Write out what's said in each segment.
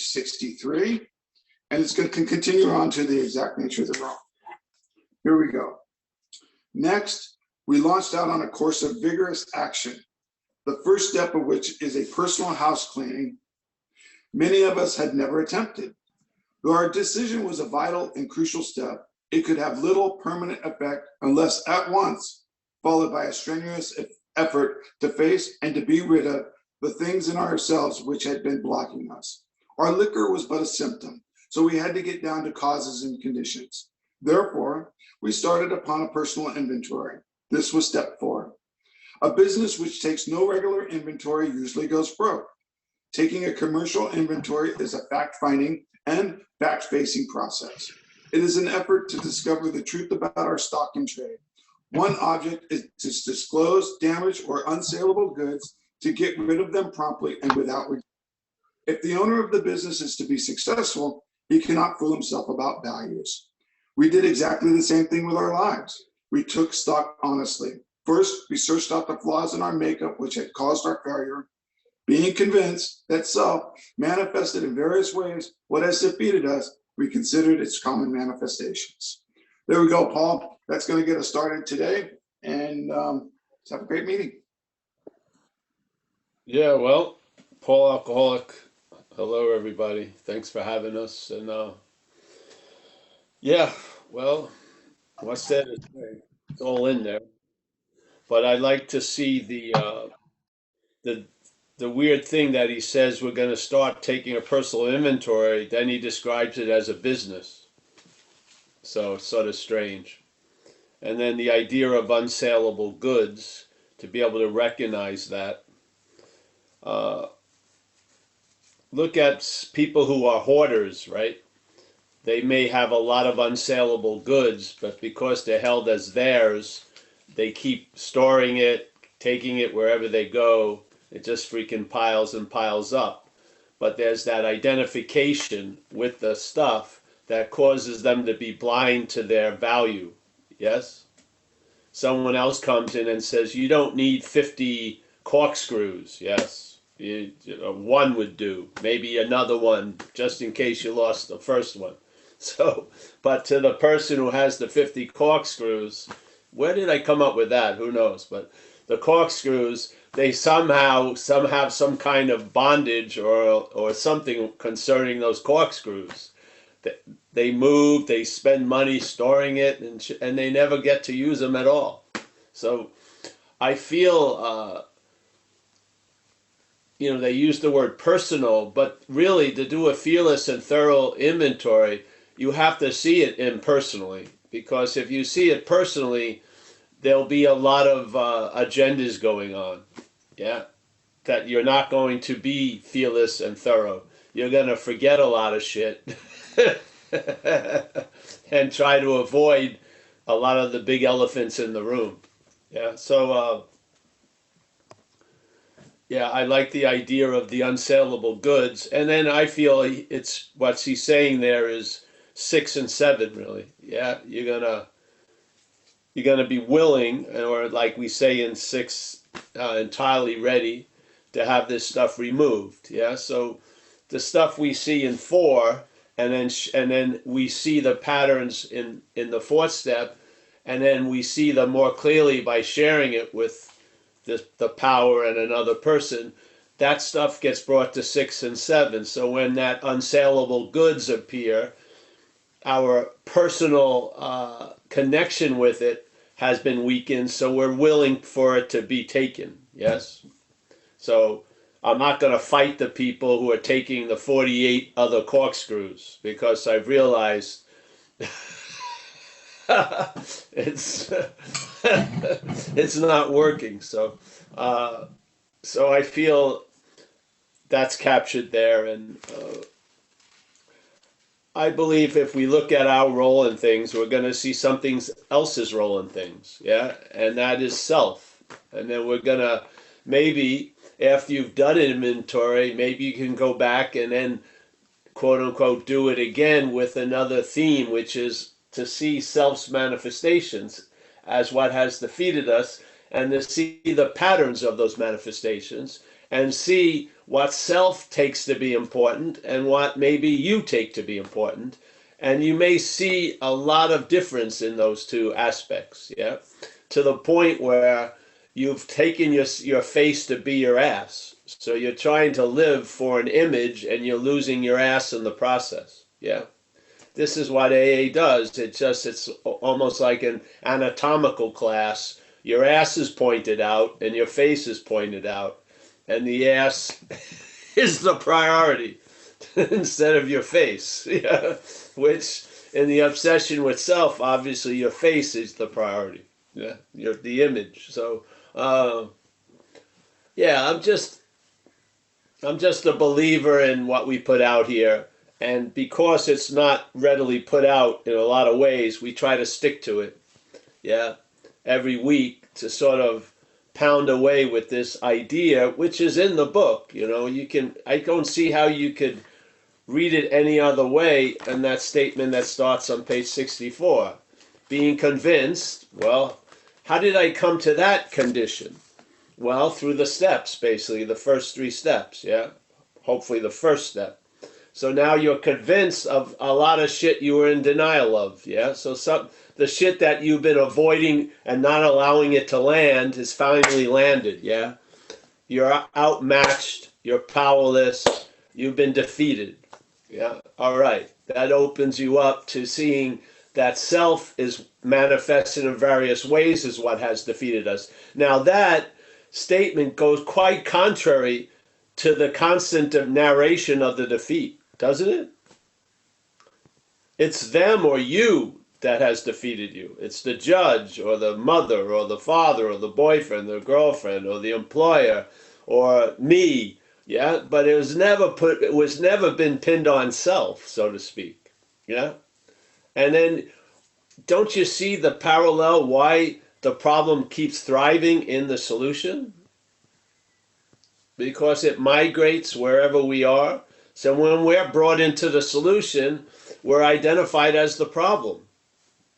63, and it's going to continue on to the exact nature of the wrong. Here we go. Next, we launched out on a course of vigorous action, the first step of which is a personal house cleaning many of us had never attempted. Though our decision was a vital and crucial step, it could have little permanent effect unless at once followed by a strenuous effort to face and to be rid of the things in ourselves which had been blocking us. Our liquor was but a symptom, so we had to get down to causes and conditions. Therefore, we started upon a personal inventory. This was step 4. A business which takes no regular inventory usually goes broke. Taking a commercial inventory is a fact-finding and fact-facing process. It is an effort to discover the truth about our stock in trade. One object is to disclose damaged or unsaleable goods to get rid of them promptly and without regret. If the owner of the business is to be successful, he cannot fool himself about values. We did exactly the same thing with our lives. We took stock honestly. First, we searched out the flaws in our makeup which had caused our failure, being convinced that self manifested in various ways what has defeated us. We considered its common manifestations. There we go, Paul. That's going to get us started today, and let's have a great meeting. Yeah, well, Paul Alcoholic, hello everybody. Thanks for having us. And yeah, well, what's said is it's all in there. But I like to see the weird thing that he says we're going to start taking a personal inventory. Then he describes it as a business. So it's sort of strange. And then the idea of unsaleable goods, to be able to recognize that. Look at people who are hoarders, right? They may have a lot of unsaleable goods, but because they're held as theirs, they keep storing it, taking it wherever they go. It just freaking piles and piles up. But there's that identification with the stuff that causes them to be blind to their value. Yes? Someone else comes in and says, you don't need 50 corkscrews. Yes? One would do. Maybe another one, just in case you lost the first one. So, but to the person who has the 50 corkscrews, where did I come up with that? Who knows? But the corkscrews, they somehow have some kind of bondage or something concerning those corkscrews. They move, they spend money storing it, and they never get to use them at all. So I feel, they use the word personal, but really to do a fearless and thorough inventory, you have to see it impersonally. Because if you see it personally, there'll be a lot of agendas going on. Yeah, that you're not going to be fearless and thorough. You're going to forget a lot of shit and try to avoid a lot of the big elephants in the room. Yeah, so yeah, I like the idea of the unsaleable goods. And then I feel it's what he's saying there is 6 and 7, really. Yeah, you're gonna be willing, or like we say in 6, entirely ready to have this stuff removed. Yeah, so the stuff we see in 4, and then we see the patterns in the 4th step, and then we see them more clearly by sharing it with the power and another person. That stuff gets brought to 6 and 7. So when that unsaleable goods appear, our personal connection with it has been weakened, so we're willing for it to be taken. Yes? So I'm not going to fight the people who are taking the 48 other corkscrews, because I've realized it's it's not working. So I feel that's captured there, and I believe if we look at our role in things, we're going to see something else's role in things, yeah, and that is self. And then we're going to, maybe after you've done an inventory, maybe you can go back and then, quote unquote, do it again with another theme, which is to see self's manifestations as what has defeated us, and to see the patterns of those manifestations, and see what self takes to be important and what maybe you take to be important. And you may see a lot of difference in those two aspects, yeah? To the point where you've taken your face to be your ass. So you're trying to live for an image and you're losing your ass in the process, yeah? This is what AA does. It's almost like an anatomical class. Your ass is pointed out and your face is pointed out. And the ass is the priority instead of your face. Yeah? Which, in the obsession with self, obviously your face is the priority. Yeah, you're the image. So, yeah, I'm just a believer in what we put out here. And because it's not readily put out in a lot of ways, we try to stick to it, yeah, every week to sort of pound away with this idea, which is in the book. You know, I don't see how you could read it any other way than that statement that starts on page 64. Being convinced, well, how did I come to that condition? Well, through the steps, basically, the first 3 steps, yeah? Hopefully the first step. So now you're convinced of a lot of shit you were in denial of, yeah? So the shit that you've been avoiding and not allowing it to land has finally landed, yeah? You're outmatched, you're powerless, you've been defeated, yeah? All right, that opens you up to seeing that self is manifested in various ways is what has defeated us. Now that statement goes quite contrary to the constant narration of the defeat, doesn't it? It's them or you that has defeated you. It's the judge or the mother or the father or the boyfriend or girlfriend or the employer or me, yeah? But it was never been pinned on self, so to speak, yeah? And then don't you see the parallel why the problem keeps thriving in the solution? Because it migrates wherever we are. So when we're brought into the solution, we're identified as the problem.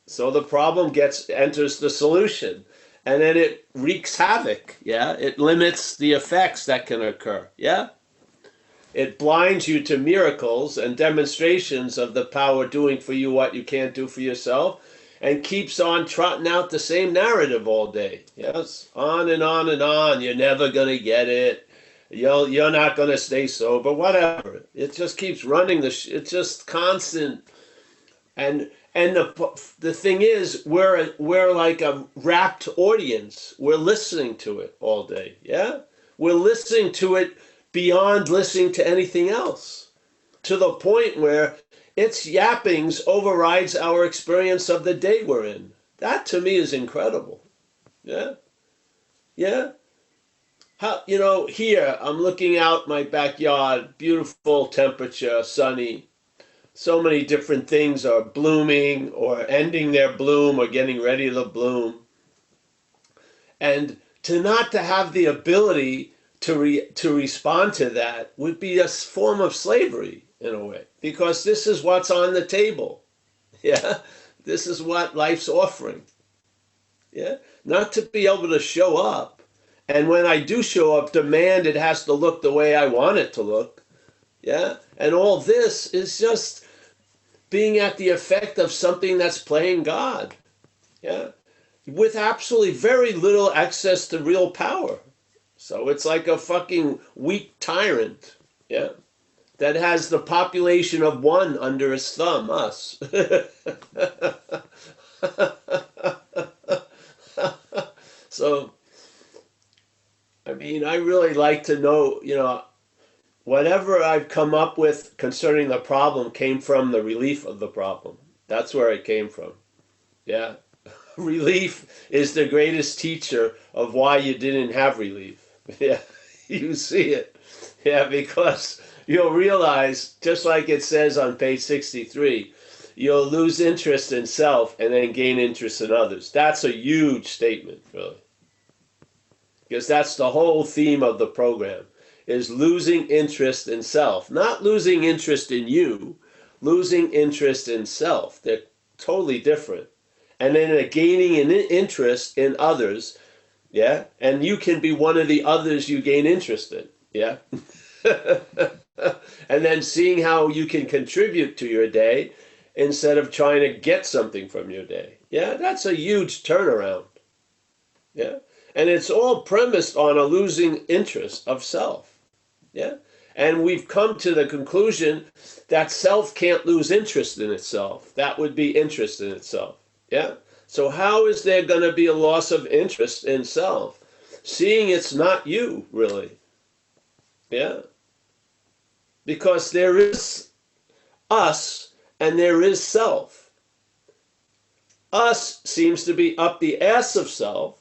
So the problem enters the solution. And then it wreaks havoc, yeah? It limits the effects that can occur, yeah? It blinds you to miracles and demonstrations of the power doing for you what you can't do for yourself, and keeps on trotting out the same narrative all day. Yes, on and on and on. You're never going to get it. You're not going to stay sober, whatever. It just keeps running. It's just constant. And the thing is, we're like a rapt audience. We're listening to it all day, yeah? We're listening to it beyond listening to anything else, to the point where its yappings overrides our experience of the day we're in. That to me is incredible. Yeah? Yeah? Here, I'm looking out my backyard, beautiful temperature, sunny. So many different things are blooming or ending their bloom or getting ready to bloom. And to have the ability to respond to that would be a form of slavery in a way, because this is what's on the table. Yeah, this is what life's offering. Yeah, not to be able to show up, and when I do show up, demand it has to look the way I want it to look. Yeah, and all this is just being at the effect of something that's playing God. Yeah, with absolutely very little access to real power. So it's like a fucking weak tyrant, yeah, that has the population of 1 under his thumb, us. So, I mean, I really like to know, whatever I've come up with concerning the problem came from the relief of the problem. That's where it came from, yeah. Relief is the greatest teacher of why you didn't have relief. Yeah, you see it. Yeah, because you'll realize, just like it says on page 63, you'll lose interest in self and then gain interest in others. That's a huge statement, really. Because that's the whole theme of the program, is losing interest in self. Not losing interest in you, losing interest in self. They're totally different. And then gaining an interest in others, yeah? And you can be one of the others you gain interest in, yeah? And then seeing how you can contribute to your day instead of trying to get something from your day. Yeah, that's a huge turnaround. Yeah. And it's all premised on a losing interest of self. Yeah. And we've come to the conclusion that self can't lose interest in itself. That would be interest in itself. Yeah. So how is there going to be a loss of interest in self? Seeing it's not you, really. Yeah. Because there is us and there is self. Us seems to be up the ass of self.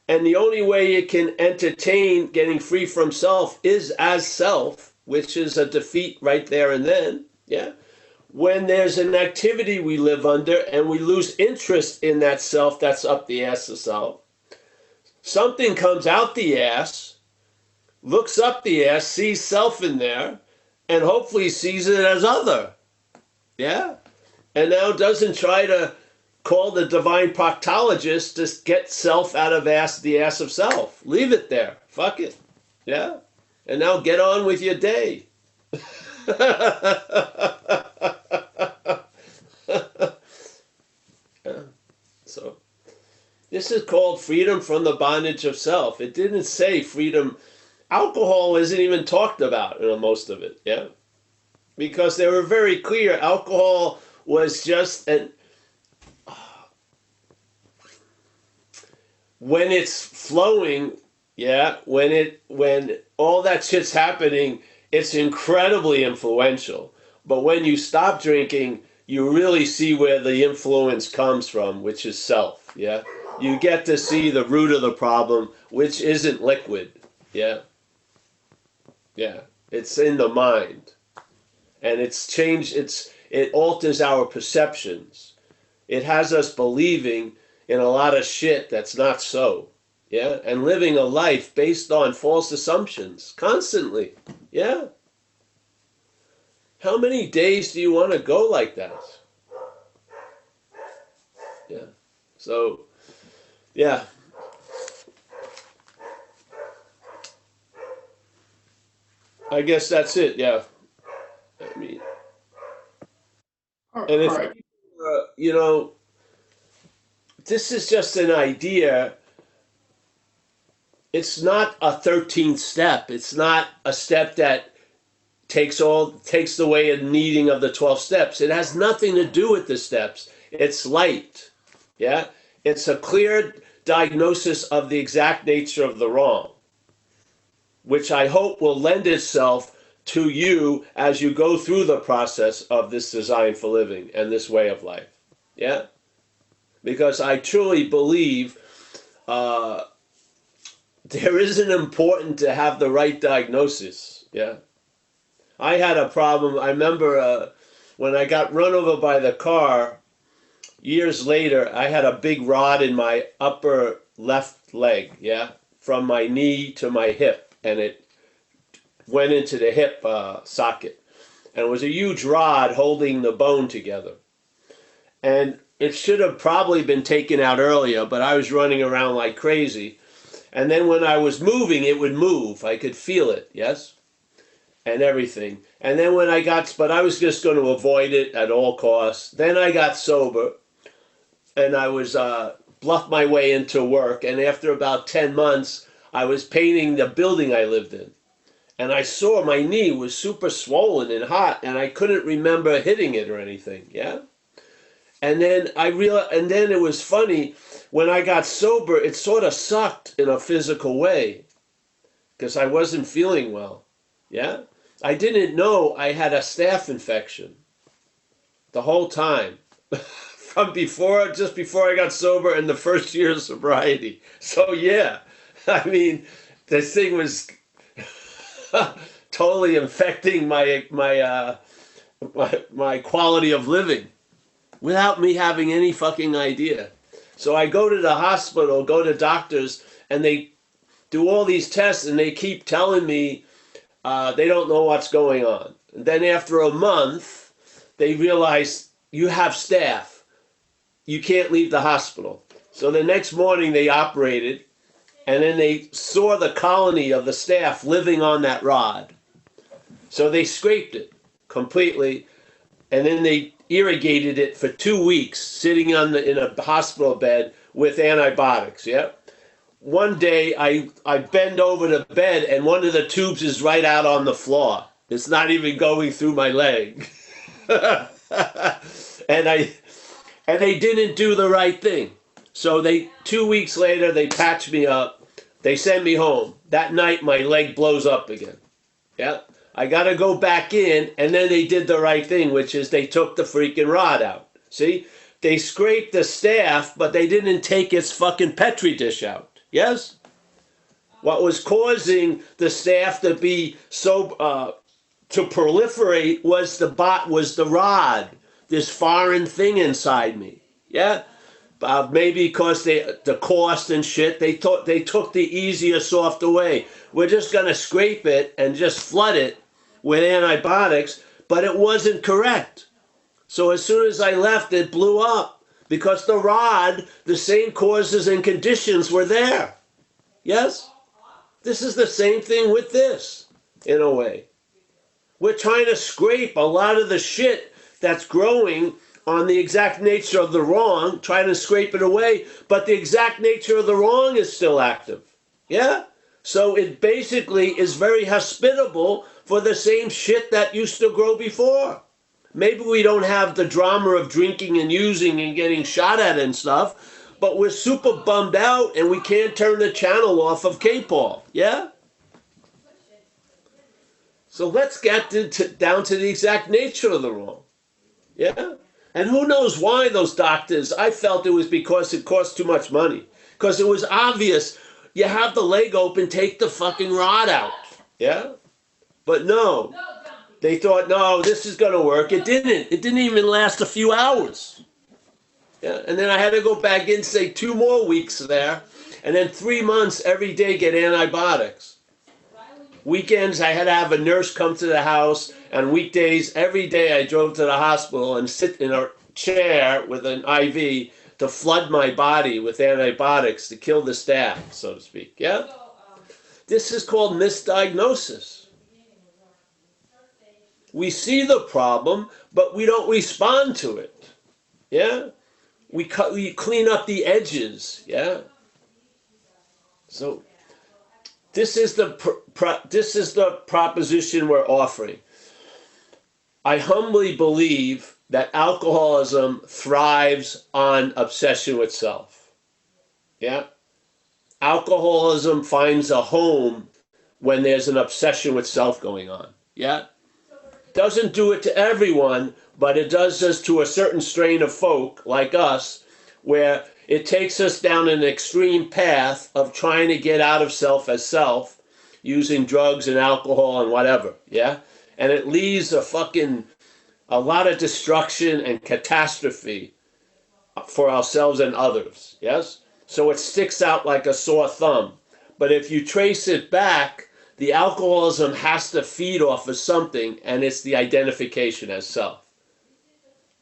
And the only way it can entertain getting free from self is as self, which is a defeat right there and then. Yeah. When there's an activity we live under and we lose interest in that self that's up the ass of self, something comes out the ass, looks up the ass, sees self in there, and hopefully sees it as other. Yeah. And now doesn't try to call the divine proctologist to get self out of the ass of self. Leave it there. Fuck it. Yeah. And now get on with your day. Yeah. So this is called freedom from the bondage of self. It didn't say freedom. Alcohol isn't even talked about in most of it. Yeah. Because they were very clear. Alcohol was just an when it's flowing, yeah, when all that shit's happening, it's incredibly influential. But when you stop drinking, you really see where the influence comes from, which is self, yeah? You get to see the root of the problem, which isn't liquid, yeah? Yeah, it's in the mind. And it alters our perceptions. It has us believing in a lot of shit that's not so, yeah? And living a life based on false assumptions constantly, yeah? How many days do you want to go like that? Yeah. So, yeah. I guess that's it, yeah. I mean, and if, right. you know, this is just an idea. It's not a 13th step. It's not a step that takes the way of needing of the 12 steps. It has nothing to do with the steps. It's light. Yeah? It's a clear diagnosis of the exact nature of the wrong, which I hope will lend itself to you as you go through the process of this design for living and this way of life. Yeah? Because I truly believe there isn't important to have the right diagnosis. Yeah. I had a problem. I remember when I got run over by the car years later, I had a big rod in my upper left leg, yeah, from my knee to my hip, and it went into the hip socket. And it was a huge rod holding the bone together. And it should have probably been taken out earlier, but I was running around like crazy. And then when I was moving, it would move. I could feel it, yes? And everything. And then but I was just going to avoid it at all costs. Then I got sober, and I was bluffed my way into work. And after about 10 months, I was painting the building I lived in. And I saw my knee was super swollen and hot, and I couldn't remember hitting it or anything, yeah? And then I realized, and then it was funny, when I got sober, it sort of sucked in a physical way, because I wasn't feeling well, yeah? I didn't know I had a staph infection the whole time, from just before I got sober and the first year of sobriety. So yeah, I mean, this thing was totally infecting my quality of living without me having any fucking idea. So I go to the hospital, go to doctors, and they do all these tests, and they keep telling me they don't know what's going on. And then after a month, they realize you have staph. You can't leave the hospital. So the next morning they operated, and then they saw the colony of the staph living on that rod. So they scraped it completely, and then they irrigated it for 2 weeks, sitting in a hospital bed with antibiotics. Yeah. One day I bend over the bed, and one of the tubes is right out on the floor. It's not even going through my leg. and they didn't do the right thing. So 2 weeks later, they patch me up. They send me home. That night, my leg blows up again. Yeah. I got to go back in, and then they did the right thing, which is they took the freaking rod out. See? They scraped the staph, but they didn't take its fucking Petri dish out. Yes? What was causing the staph to be so, to proliferate was the rod, this foreign thing inside me. Yeah? Maybe because the cost and shit, they took the easier, softer way. We're just going to scrape it and just flood it with antibiotics, but it wasn't correct. So as soon as I left, it blew up because the rod, the same causes and conditions were there. Yes? This is the same thing with this, in a way. We're trying to scrape a lot of the shit that's growing on the exact nature of the wrong, trying to scrape it away, but the exact nature of the wrong is still active. Yeah? So it basically is very hospitable for the same shit that used to grow before. Maybe we don't have the drama of drinking and using and getting shot at and stuff, but we're super bummed out and we can't turn the channel off of K-Paul. Yeah? So let's get down to the exact nature of the wrong. Yeah? And who knows why those doctors, I felt it was because it cost too much money. Because it was obvious, you have the leg open, take the fucking rod out. Yeah? But no. They thought, no, this is going to work. It didn't. It didn't even last a few hours. Yeah? And then I had to go back in, say 2 more weeks there. And then 3 months every day get antibiotics. Weekends, I had to have a nurse come to the house. And weekdays, every day I drove to the hospital and sit in a chair with an IV to flood my body with antibiotics to kill the staph, so to speak. Yeah? This is called misdiagnosis. We see the problem, but we don't respond to it. Yeah? We clean up the edges. Yeah? So this is the proposition we're offering. I humbly believe that alcoholism thrives on obsession with self. Yeah? Alcoholism finds a home when there's an obsession with self going on. Yeah? Doesn't do it to everyone, but it does this to a certain strain of folk like us, where it takes us down an extreme path of trying to get out of self as self, using drugs and alcohol and whatever. Yeah? And it leaves a lot of destruction and catastrophe for ourselves and others. Yes? So it sticks out like a sore thumb. But if you trace it back, the alcoholism has to feed off of something, and it's the identification as self.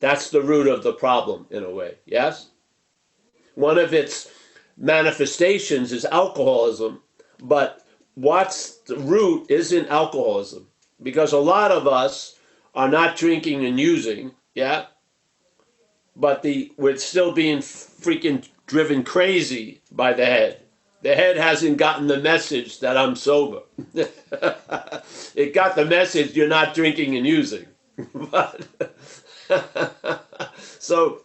That's the root of the problem, in a way. Yes? One of its manifestations is alcoholism, but what's the root isn't alcoholism. Because a lot of us are not drinking and using, yeah? But we're still being freaking driven crazy by the head. The head hasn't gotten the message that I'm sober. It got the message you're not drinking and using. So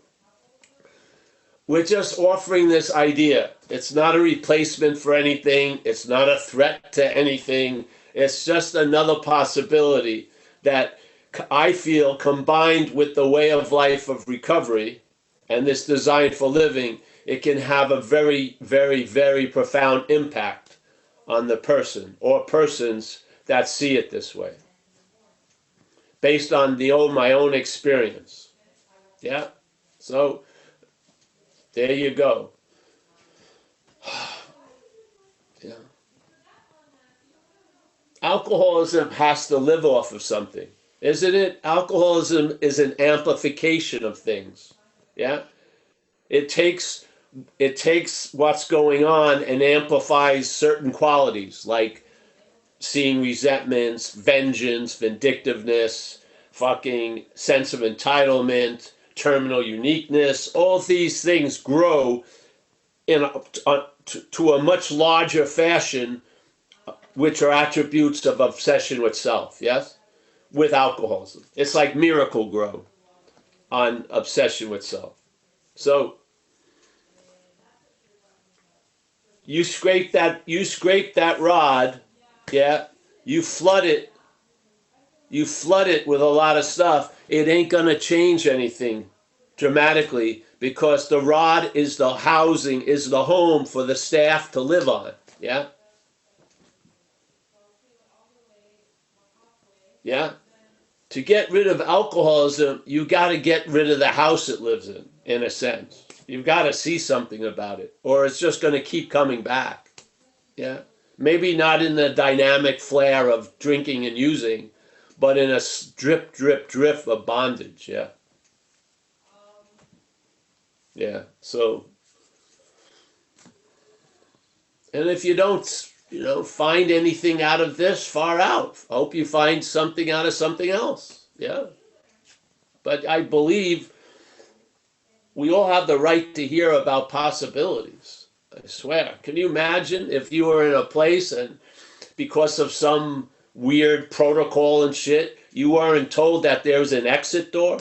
we're just offering this idea. It's not a replacement for anything. It's not a threat to anything. It's just another possibility that I feel, combined with the way of life of recovery and this design for living, it can have a very, very, very profound impact on the person or persons that see it this way, based on my own experience. Yeah? So, there you go. Yeah. Alcoholism has to live off of something, isn't it? Alcoholism is an amplification of things. Yeah? It takes it takes what's going on and amplifies certain qualities like seeing resentments, vengeance, vindictiveness, fucking sense of entitlement, terminal uniqueness. All these things grow to a much larger fashion, which are attributes of obsession with self, yes? With alcoholism. It's like miracle grow on obsession with self. So you scrape that rod, yeah, you flood it with a lot of stuff, it ain't gonna change anything dramatically because the rod is the housing, is the home for the staff to live on. Yeah? Yeah? To get rid of alcoholism, you gotta get rid of the house it lives in a sense. You've gotta see something about it, or it's just gonna keep coming back. Yeah? Maybe not in the dynamic flare of drinking and using, but in a drip, drip, drip of bondage. Yeah. Yeah. So, and if you don't, find anything out of this, far out. I hope you find something out of something else. Yeah. But I believe we all have the right to hear about possibilities. I swear. Can you imagine if you were in a place and because of some weird protocol and shit, you weren't told that there's an exit door?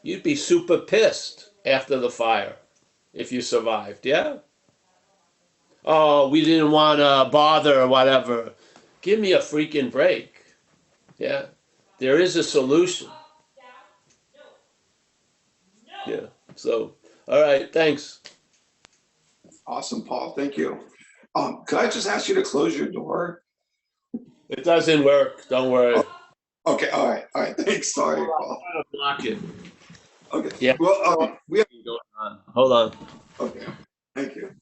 You'd be super pissed after the fire if you survived, yeah? Oh, we didn't want to bother or whatever. Give me a freaking break. Yeah. There is a solution. Yeah. So, all right. Thanks. Awesome, Paul. Thank you. Could I just ask you to close your door? It doesn't work. Don't worry. Oh, okay. All right. All right. Thanks. Sorry, Paul. I'm gonna block it. Okay. Yeah. Well, we have. Going on. Hold on. Okay. Thank you.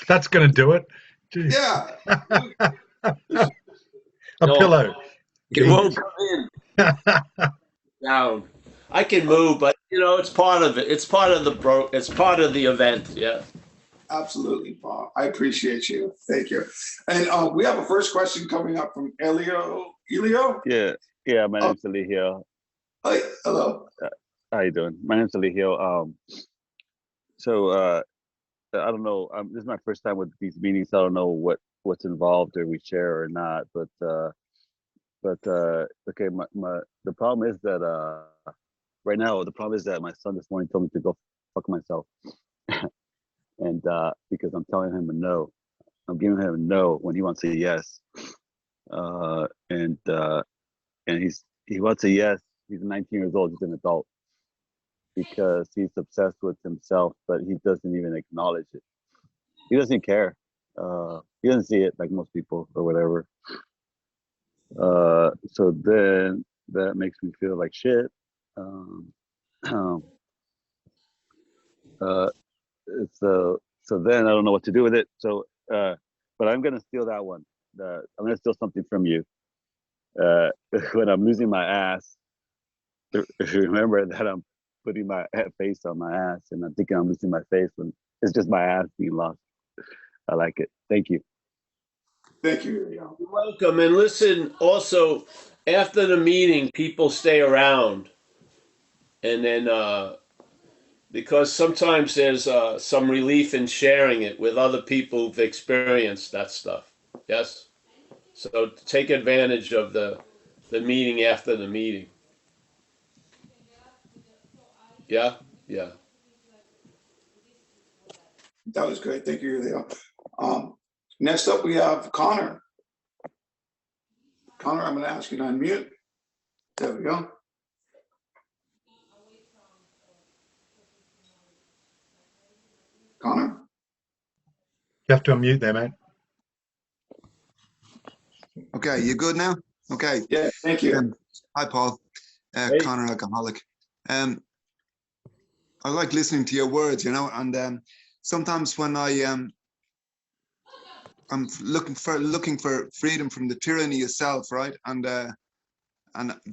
That's going to do it. Jeez. Yeah. A pillow. It won't come in. Down. I can move, but it's part of it. It's part of the event. Yeah. Absolutely, Paul. I appreciate you. Thank you. And we have a first question coming up from Elio. Elio? Yeah. My name's Eligio. Hi. Hello. How you doing? My name's Eligio. So I don't know. This is my first time with these meetings. So I don't know what's involved or we share or not. But okay. The problem is that right now the problem is that my son this morning told me to go fuck myself, and because I'm telling him a no, I'm giving him a no when he wants a yes, and he wants a yes. He's 19 years old. He's an adult because he's obsessed with himself, but he doesn't even acknowledge it. He doesn't care. He doesn't see it like most people or whatever. So then that makes me feel like shit. So then I don't know what to do with it. So, but I'm gonna steal that one. I'm gonna steal something from you. When I'm losing my ass, remember that I'm putting my face on my ass, and I'm thinking I'm losing my face when it's just my ass being lost. I like it. Thank you. Thank you. You're welcome. And listen, also, after the meeting, people stay around. And then, because sometimes there's some relief in sharing it with other people who've experienced that stuff. Yes? So take advantage of the meeting after the meeting. Yeah? Yeah. That was great. Thank you, Leo. Next up, we have Connor. Connor, I'm going to ask you to unmute. There we go. Connor? You have to unmute there, mate. Okay, you good now? Okay. Yeah, thank you. Hi, Paul. Hey. Connor, alcoholic. I like listening to your words, and sometimes when I I'm looking for freedom from the tyranny of self, right? And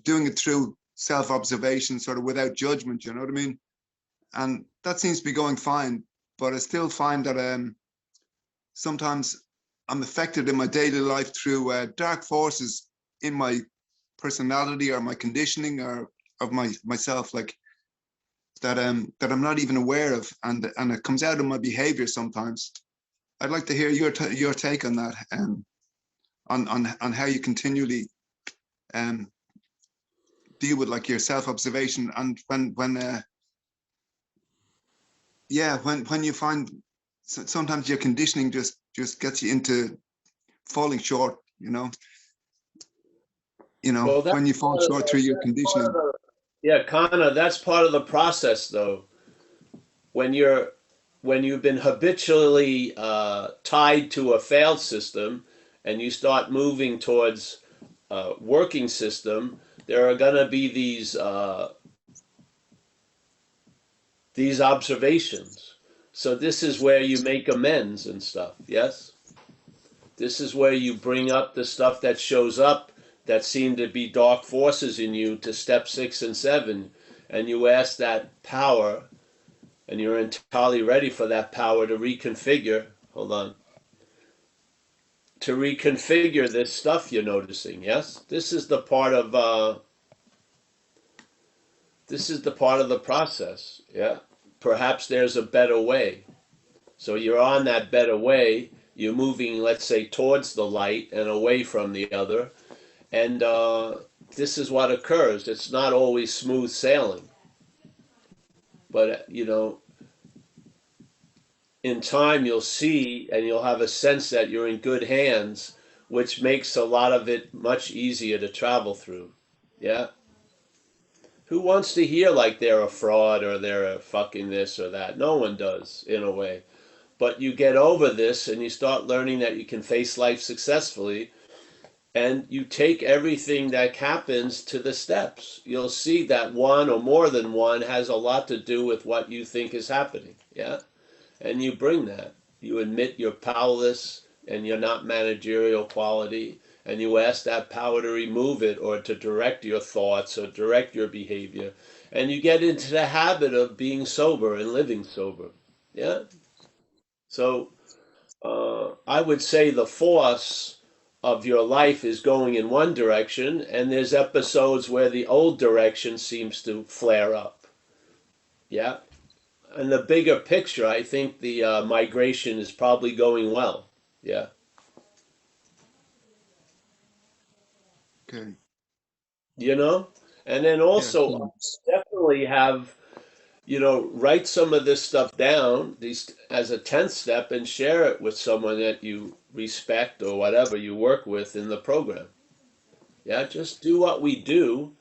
doing it through self-observation, sort of without judgment, you know what I mean? And that seems to be going fine, but I still find that sometimes I'm affected in my daily life through dark forces in my personality or my conditioning or of myself, like that I'm not even aware of, and it comes out in my behavior sometimes. I'd like to hear your take on that, on how you continually deal with like your self-observation, and when you find sometimes your conditioning just gets you into falling short, Well, that's when you fall part of short through your conditioning. yeah, Connor, that's part of the process, though. When you've been habitually tied to a failed system, and you start moving towards a working system, there are going to be these observations. So this is where you make amends and stuff. Yes, this is where you bring up the stuff that shows up that seem to be dark forces in you to step 6 and 7, and you ask that power, and you're entirely ready for that power to reconfigure. Hold on. To reconfigure this stuff you're noticing. Yes, this is the part of the process. Yeah, perhaps there's a better way. So you're on that better way. You're moving, let's say, towards the light and away from the other. And this is what occurs. It's not always smooth sailing, but in time you'll see and you'll have a sense that you're in good hands, which makes a lot of it much easier to travel through. Yeah. Who wants to hear like they're a fraud or they're a fucking this or that? No one does, in a way. But you get over this and you start learning that you can face life successfully, and you take everything that happens to the steps. You'll see that one or more than one has a lot to do with what you think is happening. Yeah. And you bring that. You admit you're powerless and you're not managerial quality, and you ask that power to remove it or to direct your thoughts or direct your behavior. And you get into the habit of being sober and living sober. Yeah? So I would say the force of your life is going in one direction, and there's episodes where the old direction seems to flare up. Yeah? In the bigger picture, I think the migration is probably going well. Yeah. Okay. And then Yeah. also Cool. definitely have, write some of this stuff down, these as a 10th step, and share it with someone that you respect or whatever you work with in the program. Yeah. Just do what we do,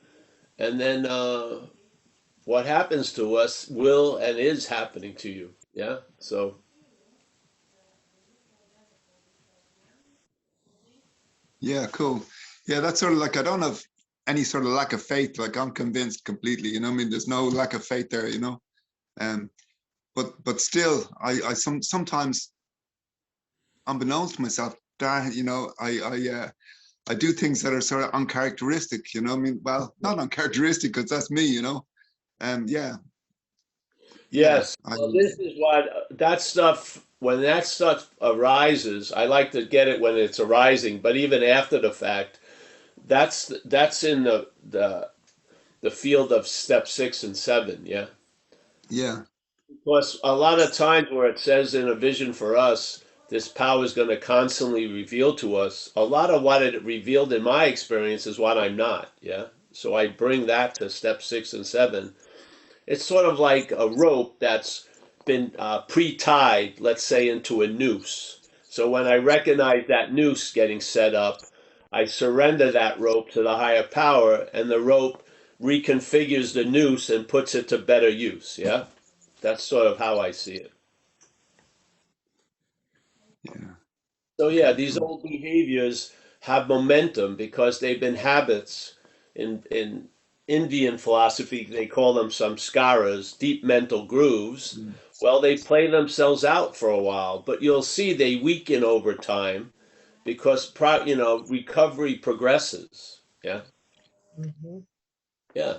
and then what happens to us will and is happening to you. Yeah. So, Yeah, cool. Yeah, that's sort of like, I don't have any sort of lack of faith. Like, I'm convinced completely, you know what I mean? There's no lack of faith there, Um, but still, sometimes, unbeknownst to myself, that, I do things that are sort of uncharacteristic, you know what I mean? Well, not uncharacteristic, because that's me, yeah, yeah. yes. Well, this is what that stuff, when that stuff arises, I like to get it when it's arising, but even after the fact, that's in the field of step 6 and 7, yeah. Yeah, Plus, a lot of times where it says in a vision for us, this power is going to constantly reveal to us. A lot of what it revealed in my experience is what I'm not, yeah. So I bring that to step 6 and 7. It's sort of like a rope that's been pre-tied, let's say, into a noose. So when I recognize that noose getting set up, I surrender that rope to the higher power, and the rope reconfigures the noose and puts it to better use. Yeah, that's sort of how I see it. yeah. So yeah, Okay, these cool. old behaviors have momentum because they've been habits. In Indian philosophy, they call them samskaras, deep mental grooves, Well, they play themselves out for a while, but you'll see they weaken over time because recovery progresses. Yeah, yeah.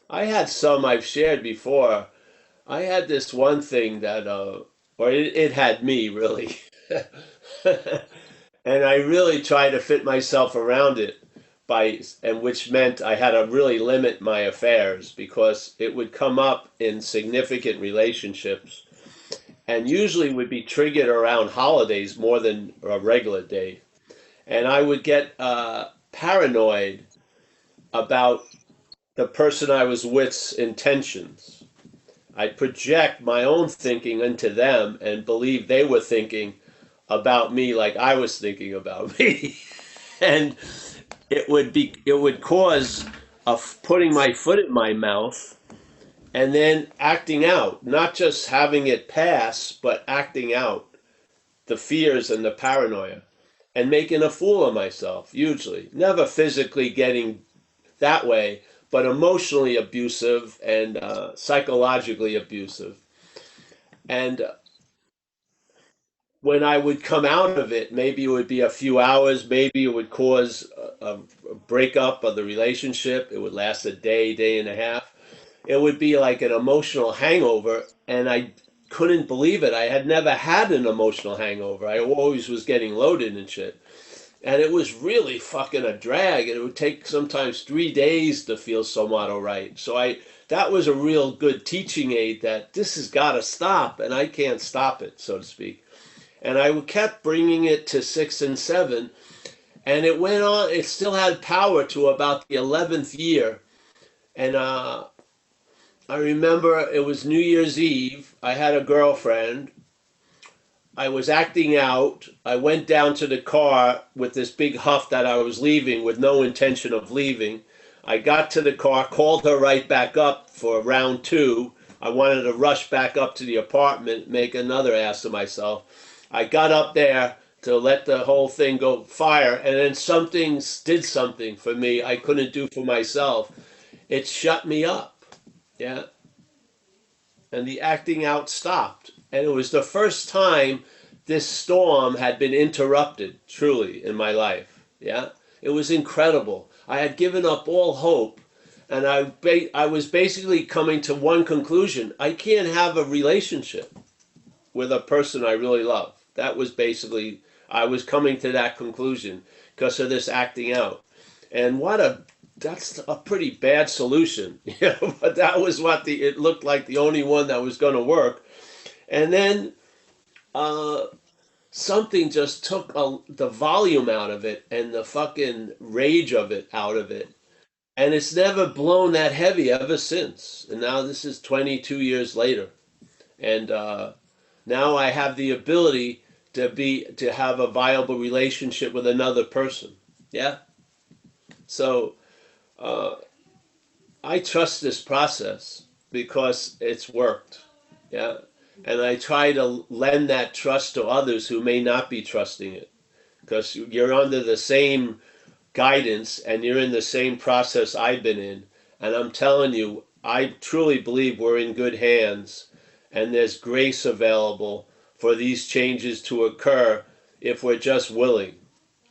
I had some I've shared before. I had this one thing that, or it had me really, and I really tried to fit myself around it and which meant I had to really limit my affairs because it would come up in significant relationships and usually would be triggered around holidays more than a regular day. And I would get paranoid about the person I was with's intentions. I'd project my own thinking into them and believe they were thinking about me like I was thinking about me. And it would cause putting my foot in my mouth and then acting out, not just having it pass, but acting out the fears and the paranoia and making a fool of myself, usually. Never physically getting that way, but emotionally abusive and psychologically abusive. And when I would come out of it, maybe it would be a few hours, maybe it would cause a breakup of the relationship. It would last a day, day and a half. It would be like an emotional hangover, and I couldn't believe it. I had never had an emotional hangover. I always was getting loaded and shit. And it was really fucking a drag, and it would take sometimes 3 days to feel somewhat all right. So that was a real good teaching aid that this has got to stop, and I can't stop it, so to speak. And I kept bringing it to 6 and 7, and it went on. It still had power to about the 11th year. And I remember it was New Year's Eve. I had a girlfriend. I was acting out. I went down to the car with this big huff that I was leaving with no intention of leaving. I got to the car, called her right back up for round two. I wanted to rush back up to the apartment, make another ass of myself. I got up there to let the whole thing go fire, and then something did something for me I couldn't do for myself. It shut me up, yeah, and the acting out stopped. And it was the first time this storm had been interrupted, truly, in my life, yeah. It was incredible. I had given up all hope, and I was basically coming to one conclusion. I can't have a relationship with a person I really love. That was basically, I was coming to that conclusion because of this acting out. And that's a pretty bad solution, but that was it looked like the only one that was going to work. And then something just took the volume out of it and the fucking rage of it out of it. And it's never blown that heavy ever since. And now this is 22 years later. And now I have the ability to have a viable relationship with another person. Yeah. So I trust this process because it's worked. Yeah. And I try to lend that trust to others who may not be trusting it because you're under the same guidance and you're in the same process I've been in. And I'm telling you, I truly believe we're in good hands and there's grace available for these changes to occur if we're just willing.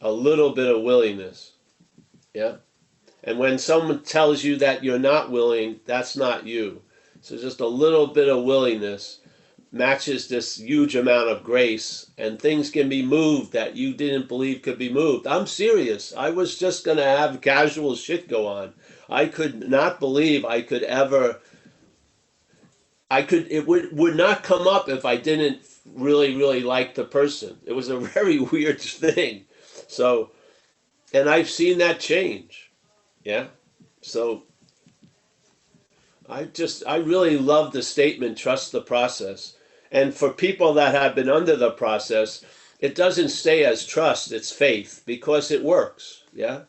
A little bit of willingness. Yeah. And when someone tells you that you're not willing, that's not you. So just a little bit of willingness matches this huge amount of grace, and things can be moved that you didn't believe could be moved. I'm serious. I was just going to have casual shit go on. I could not believe I could ever. It would not come up if I didn't really, really like the person. It was a very weird thing. So, and I've seen that change. Yeah. So I really love the statement, trust the process. And for people that have been under the process, it doesn't stay as trust, it's faith, because it works. Yeah.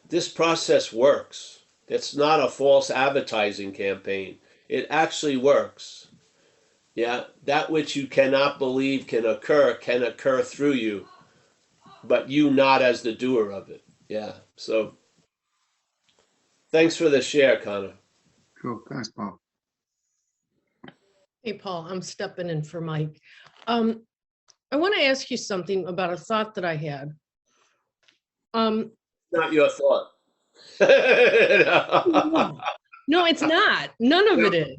This process works. It's not a false advertising campaign. It actually works. Yeah. That which you cannot believe can occur through you, but you not as the doer of it. Yeah. So thanks for the share, Connor. Cool. Thanks, Paul. Hey, Paul, I'm stepping in for Mike. I want to ask you something about a thought that I had. Not your thought. No, no, it's not. None of it is.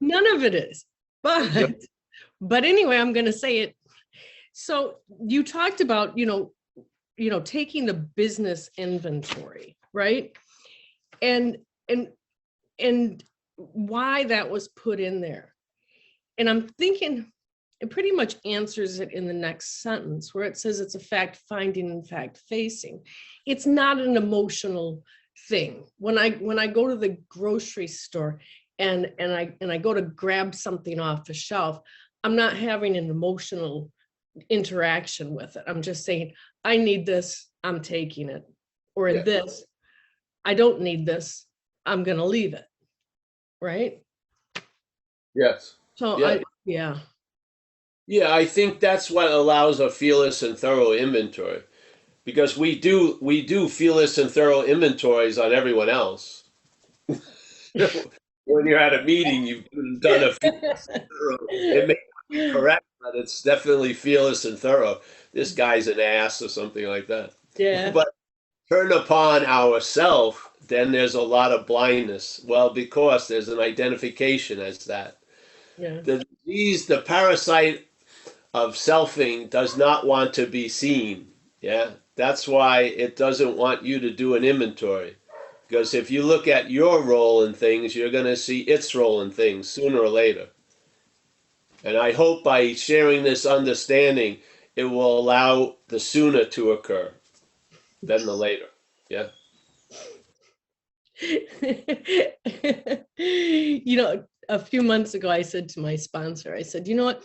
None of it is. But anyway, I'm going to say it. So you talked about, taking the business inventory, right? And why that was put in there. And I'm thinking it pretty much answers it in the next sentence where it says it's a fact finding and fact facing. It's not an emotional thing. When I go to the grocery store and I go to grab something off the shelf, I'm not having an emotional interaction with it. I'm just saying, I need this, I'm taking it. Or Yeah. this, I don't need this, I'm gonna leave it. Right? Yes. So Yeah. Yeah, I think that's what allows a fearless and thorough inventory, because we do fearless and thorough inventories on everyone else. When you're at a meeting, you've done a fearless and thorough. It may not be correct, but it's definitely fearless and thorough. This guy's an ass or something like that. Yeah. But turn upon ourselves, then there's a lot of blindness. Well, because there's an identification as that. Yeah. The disease, the parasite of selfing does not want to be seen. Yeah. That's why it doesn't want you to do an inventory. Because if you look at your role in things, you're going to see its role in things sooner or later. And I hope by sharing this understanding, it will allow the sooner to occur than the later. Yeah. A few months ago, I said to my sponsor, I said, you know what?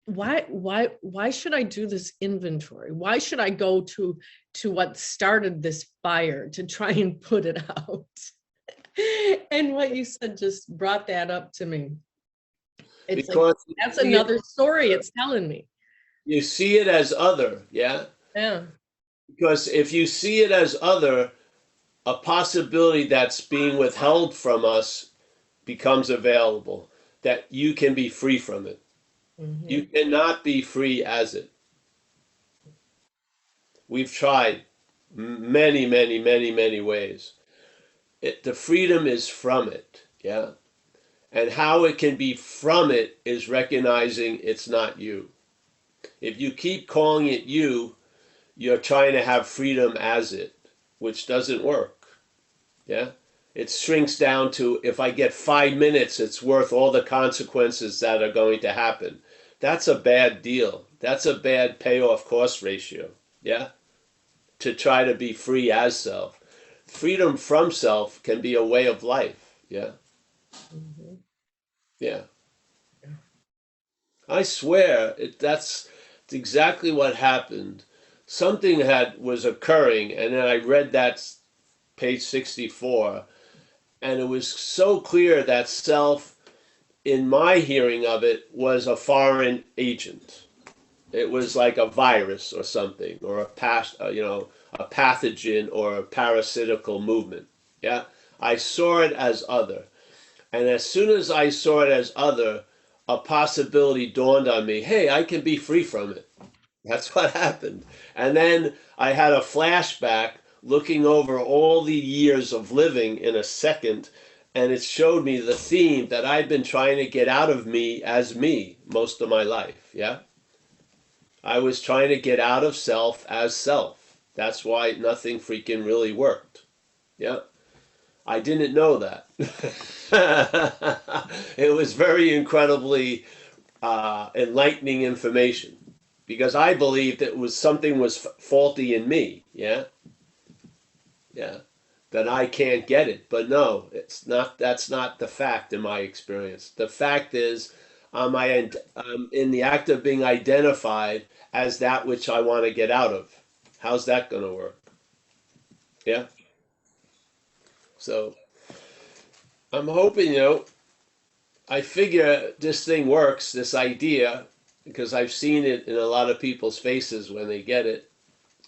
Why should I do this inventory? Why should I go to what started this fire to try and put it out? And what you said just brought that up to me. It's Because like, that's another story it's telling me. you see it as other. Yeah. Yeah. Because if you see it as other, a possibility that's being withheld from us becomes available, that you can be free from it. Mhm. You cannot be free as it. We've tried many, many, many, many ways. The freedom is from it, yeah? And how it can be from it is recognizing it's not you. If you keep calling it you, you're trying to have freedom as it, which doesn't work, yeah? It shrinks down to, if I get 5 minutes, it's worth all the consequences that are going to happen. That's a bad deal. That's a bad payoff cost ratio, yeah? To try to be free as self. Freedom from self can be a way of life, yeah? Mhm. Yeah. I swear, that's exactly what happened. Something was occurring, and then I read that page 64, and it was so clear that self, in my hearing of it, was a foreign agent. It was like a virus or something, or a pathogen or a parasitical movement. Yeah, I saw it as other, and as soon as I saw it as other, a possibility dawned on me. Hey, I can be free from it. That's what happened. And then I had a flashback looking over all the years of living in a second, and it showed me the theme that I'd been trying to get out of me as me most of my life. Yeah. I was trying to get out of self as self. That's why nothing freaking really worked. Yeah. I didn't know that. It was very incredibly enlightening information, because I believed it was something was faulty in me. Yeah. Yeah. That I can't get it. But no, it's not. That's not the fact in my experience. The fact is, I'm in the act of being identified as that which I want to get out of. How's that going to work? Yeah. So I'm hoping, I figure this thing works, this idea, because I've seen it in a lot of people's faces when they get it.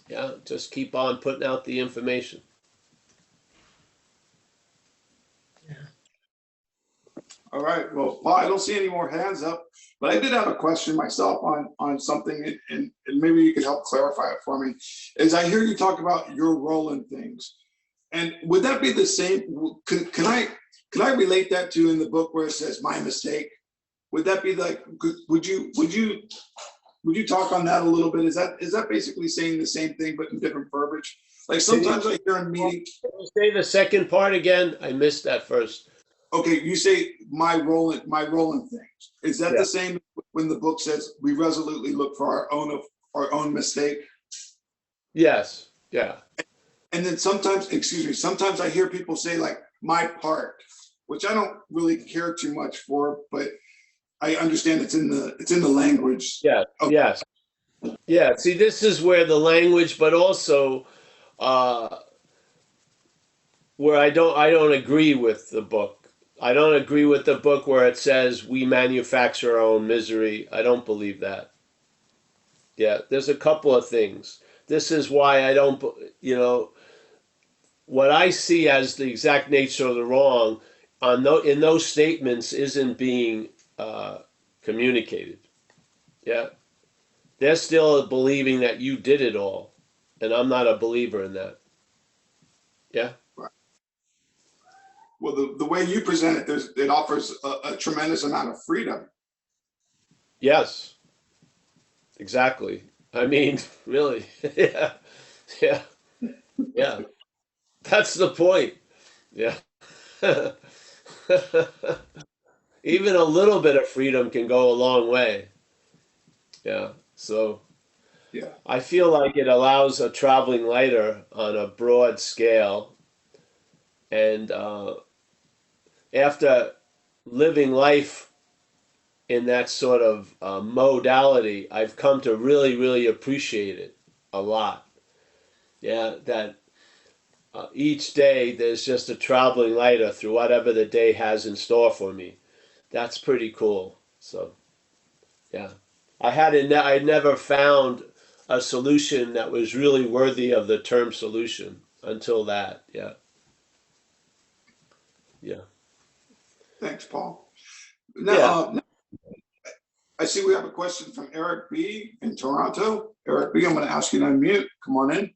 Yeah. Just keep on putting out the information. All right. Well, Paul, I don't see any more hands up, but I did have a question myself on something, and maybe you could help clarify it for me. As I hear you talk about your role in things, and would that be the same? Can I relate that to in the book where it says my mistake? Would that be like? Would you talk on that a little bit? Is that basically saying the same thing but in different verbiage? Like sometimes I hear in meetings. Can you say the second part again? I missed that first. Okay, you say my role in things. Is that Yeah. the same when the book says we resolutely look for our own mistake? Yes. Yeah. And then sometimes I hear people say like my part, which I don't really care too much for, but I understand it's in the language. Yeah. Okay. Yes. Yeah. See, this is where the language, but also where I don't agree with the book. I don't agree with the book where it says we manufacture our own misery. I don't believe that. Yeah, there's a couple of things. This is why I don't, what I see as the exact nature of the wrong in those statements isn't being communicated. Yeah. They're still believing that you did it all. And I'm not a believer in that. Yeah. Well, the way you present it, it offers a tremendous amount of freedom. Yes. Exactly. I mean, really. Yeah. Yeah. Yeah. That's the point. Yeah. Even a little bit of freedom can go a long way. Yeah. So Yeah. I feel like it allows a traveling lighter on a broad scale. And after living life in that sort of modality, I've come to really, really appreciate it a lot. Yeah, that each day there's just a traveling lighter through whatever the day has in store for me. That's pretty cool. So, yeah, I never found a solution that was really worthy of the term solution until that. Yeah, yeah, Thanks, Paul. yeah. Now, I see we have a question from Eric B. in Toronto. Eric B., I'm going to ask you to unmute. Come on in.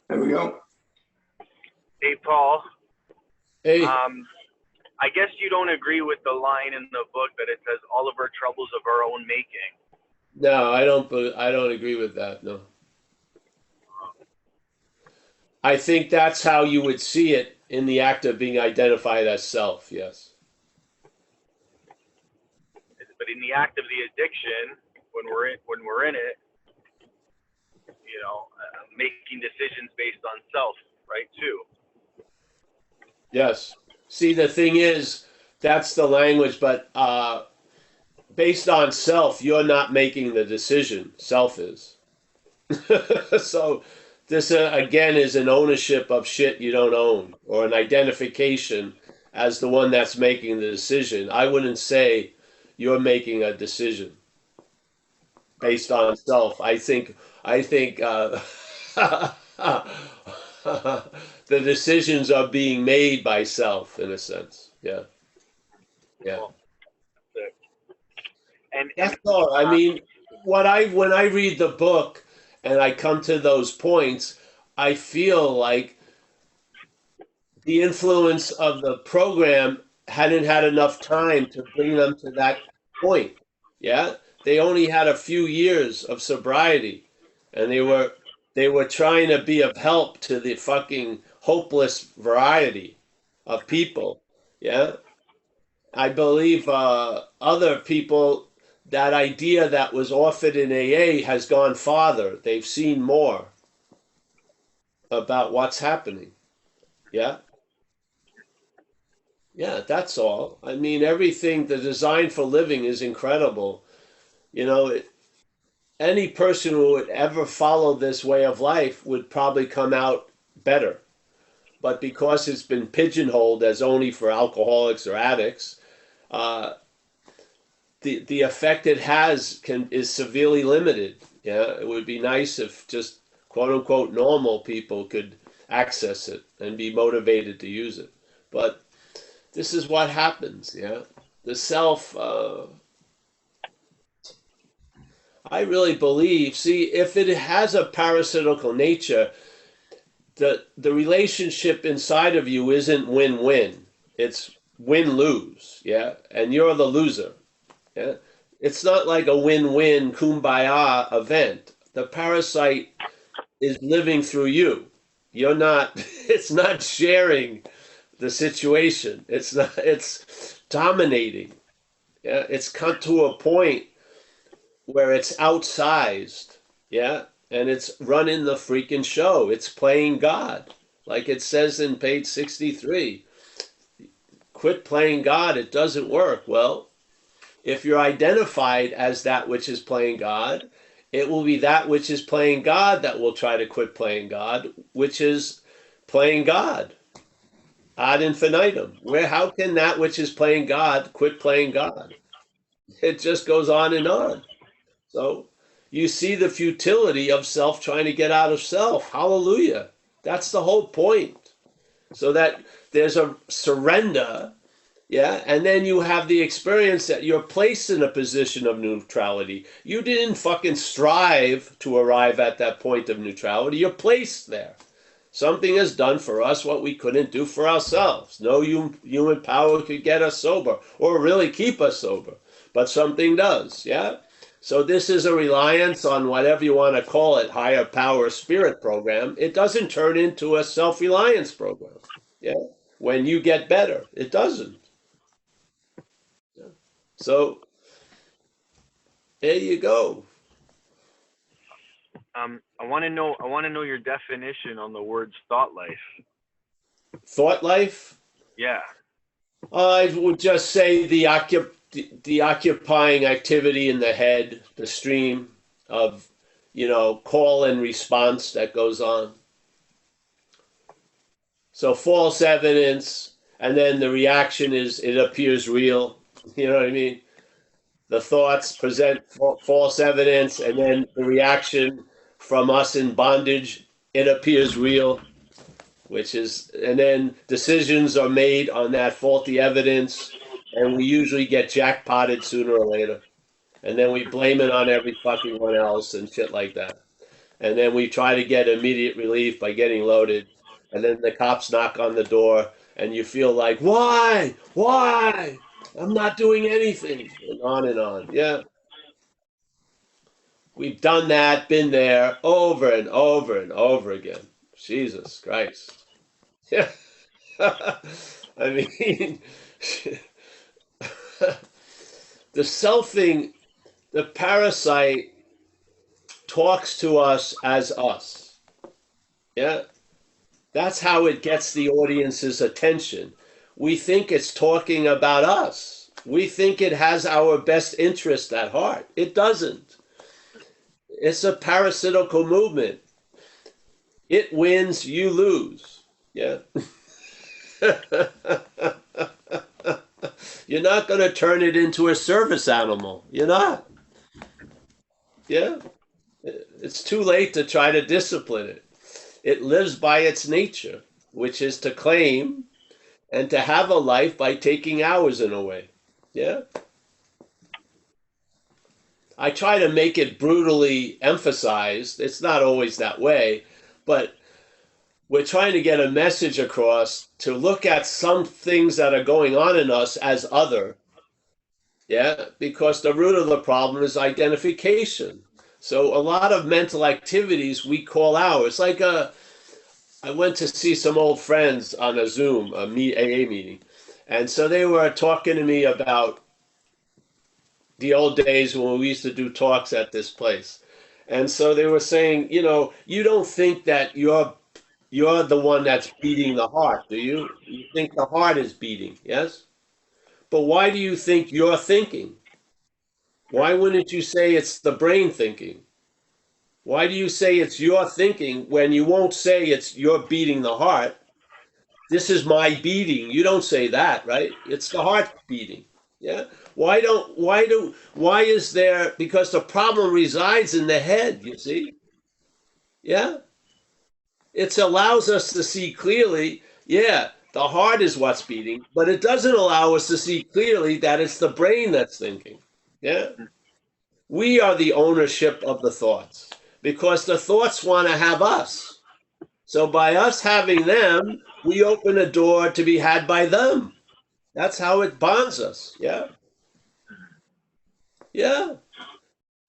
There we go. Hey, Paul. Hey, I guess you don't agree with the line in the book that it says all of our troubles of our own making. no, I don't. I don't agree with that. No, I think that's how you would see it in the act of being identified as self. Yes. But in the act of the addiction, when we're in it, making decisions based on self, right? Too. Yes. See, the thing is, that's the language, but based on self, you're not making the decision. Self is. So this, again, is an ownership of shit you don't own, or an identification as the one that's making the decision. I wouldn't say you're making a decision based on self. I think the decisions are being made by self in a sense. Yeah. Yeah. And That's all. I mean, when I read the book and I come to those points, I feel like the influence of the program hadn't had enough time to bring them to that point. Yeah. They only had a few years of sobriety, and they were trying to be of help to the fucking hopeless variety of people. Yeah. I believe other people, that idea that was offered in AA has gone farther. They've seen more about what's happening. Yeah. Yeah, that's all. I mean, everything, the design for living is incredible. Any person who would ever follow this way of life would probably come out better. But because it's been pigeonholed as only for alcoholics or addicts, the effect it has is severely limited. Yeah, it would be nice if just quote unquote normal people could access it and be motivated to use it. But this is what happens. Yeah, the self. I really believe. See, if it has a parasitical nature, the relationship inside of you isn't win-win. It's win-lose. Yeah, and you're the loser. Yeah, it's not like a win-win kumbaya event. The parasite is living through you. You're not. It's not sharing the situation. It's not. It's dominating. Yeah, it's come to a point where it's outsized. Yeah, and it's running the freaking show. It's playing God, like it says in page 63. Quit playing God. It doesn't work. Well, if you're identified as that which is playing God, it will be that which is playing God that will try to quit playing God, which is playing God ad infinitum. Where how can that which is playing God quit playing God? It just goes on and on. So you see the futility of self trying to get out of self. Hallelujah. That's the whole point. So that there's a surrender. Yeah, and then you have the experience that you're placed in a position of neutrality. You didn't fucking strive to arrive at that point of neutrality. You're placed there. Something has done for us what we couldn't do for ourselves. No human power could get us sober or really keep us sober, but something does, yeah? So this is a reliance on whatever you want to call it, higher power spirit program. It doesn't turn into a self-reliance program, yeah? When you get better, it doesn't. So there you go. I want to know your definition on the words thought life. Thought life? Yeah. I would just say the occupying activity in the head, the stream of, call and response that goes on. So false evidence, and then the reaction is it appears real. You know what I mean? The thoughts present false evidence, and then the reaction from us in bondage, it appears real, and then decisions are made on that faulty evidence, and we usually get jackpotted sooner or later. And then we blame it on every fucking one else and shit like that. And then we try to get immediate relief by getting loaded. And then the cops knock on the door, and you feel like, why? Why? I'm not doing anything. And on. Yeah. We've done that, been there over and over and over again. Jesus Christ. Yeah. I mean, the selfing, the parasite talks to us as us. Yeah. That's how it gets the audience's attention. We think it's talking about us. We think it has our best interest at heart. It doesn't. It's a parasitical movement. It wins, you lose. Yeah. You're not going to turn it into a service animal. You're not. Yeah. It's too late to try to discipline it. It lives by its nature, which is to claim and to have a life by taking ours in a way. Yeah. I try to make it brutally emphasized. It's not always that way, but we're trying to get a message across to look at some things that are going on in us as other. Yeah, because the root of the problem is identification. So a lot of mental activities we call ours. Like I went to see some old friends on a Zoom, AA meeting. And so they were talking to me about the old days when we used to do talks at this place. And so they were saying, you don't think that you're the one that's beating the heart, do you? You think the heart is beating, yes? But why do you think you're thinking? Why wouldn't you say it's the brain thinking? Why do you say it's your thinking when you won't say it's you're beating the heart? This is my beating. You don't say that, right? It's the heart beating. Yeah. Why is there, because the problem resides in the head, you see? Yeah. It allows us to see clearly, yeah, The heart is what's beating, but it doesn't allow us to see clearly that it's the brain that's thinking. Yeah. We are the ownership of the thoughts because the thoughts want to have us. So by us having them, we open a door to be had by them. That's how it bonds us. Yeah. Yeah.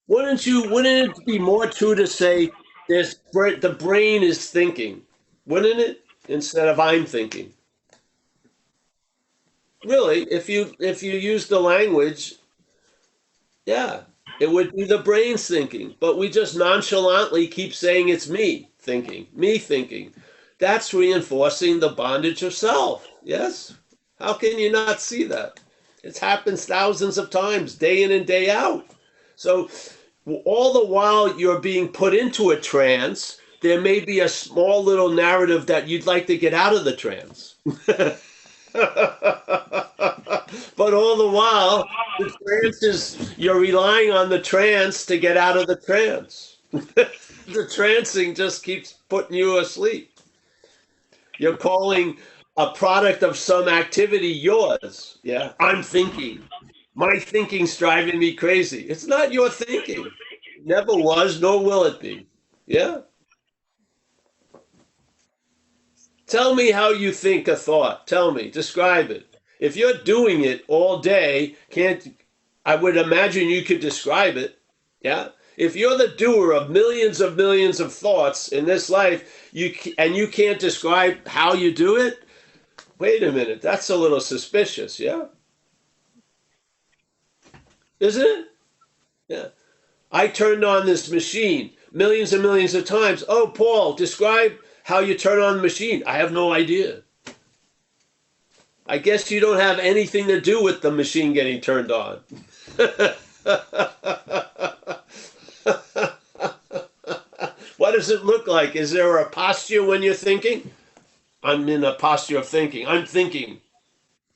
Wouldn't it be more true to say the brain is thinking, wouldn't it? Instead of I'm thinking. Really, if you use the language, yeah, it would be the brain's thinking. But we just nonchalantly keep saying it's me thinking, me thinking. That's reinforcing the bondage of self. Yes? How can you not see that? It happens thousands of times, day in and day out. So all the while you're being put into a trance, there may be a small little narrative that you'd like to get out of the trance. But all the while, the trance is, you're relying on the trance to get out of the trance. The trancing just keeps putting you asleep. You're calling a product of some activity yours. Yeah, I'm thinking. My thinking's driving me crazy. It's not your thinking. Never was, nor will it be. Yeah? Tell me how you think a thought. Tell me. Describe it. If you're doing it all day, I would imagine you could describe it. Yeah? If you're the doer of millions of thoughts in this life, you can't describe how you do it, wait a minute, that's a little suspicious, yeah? Isn't it? Yeah. I turned on this machine millions and millions of times. Oh, Paul, describe how you turn on the machine. I have no idea. I guess you don't have anything to do with the machine getting turned on. What does it look like? Is there a posture when you're thinking? I'm in a posture of thinking. I'm thinking.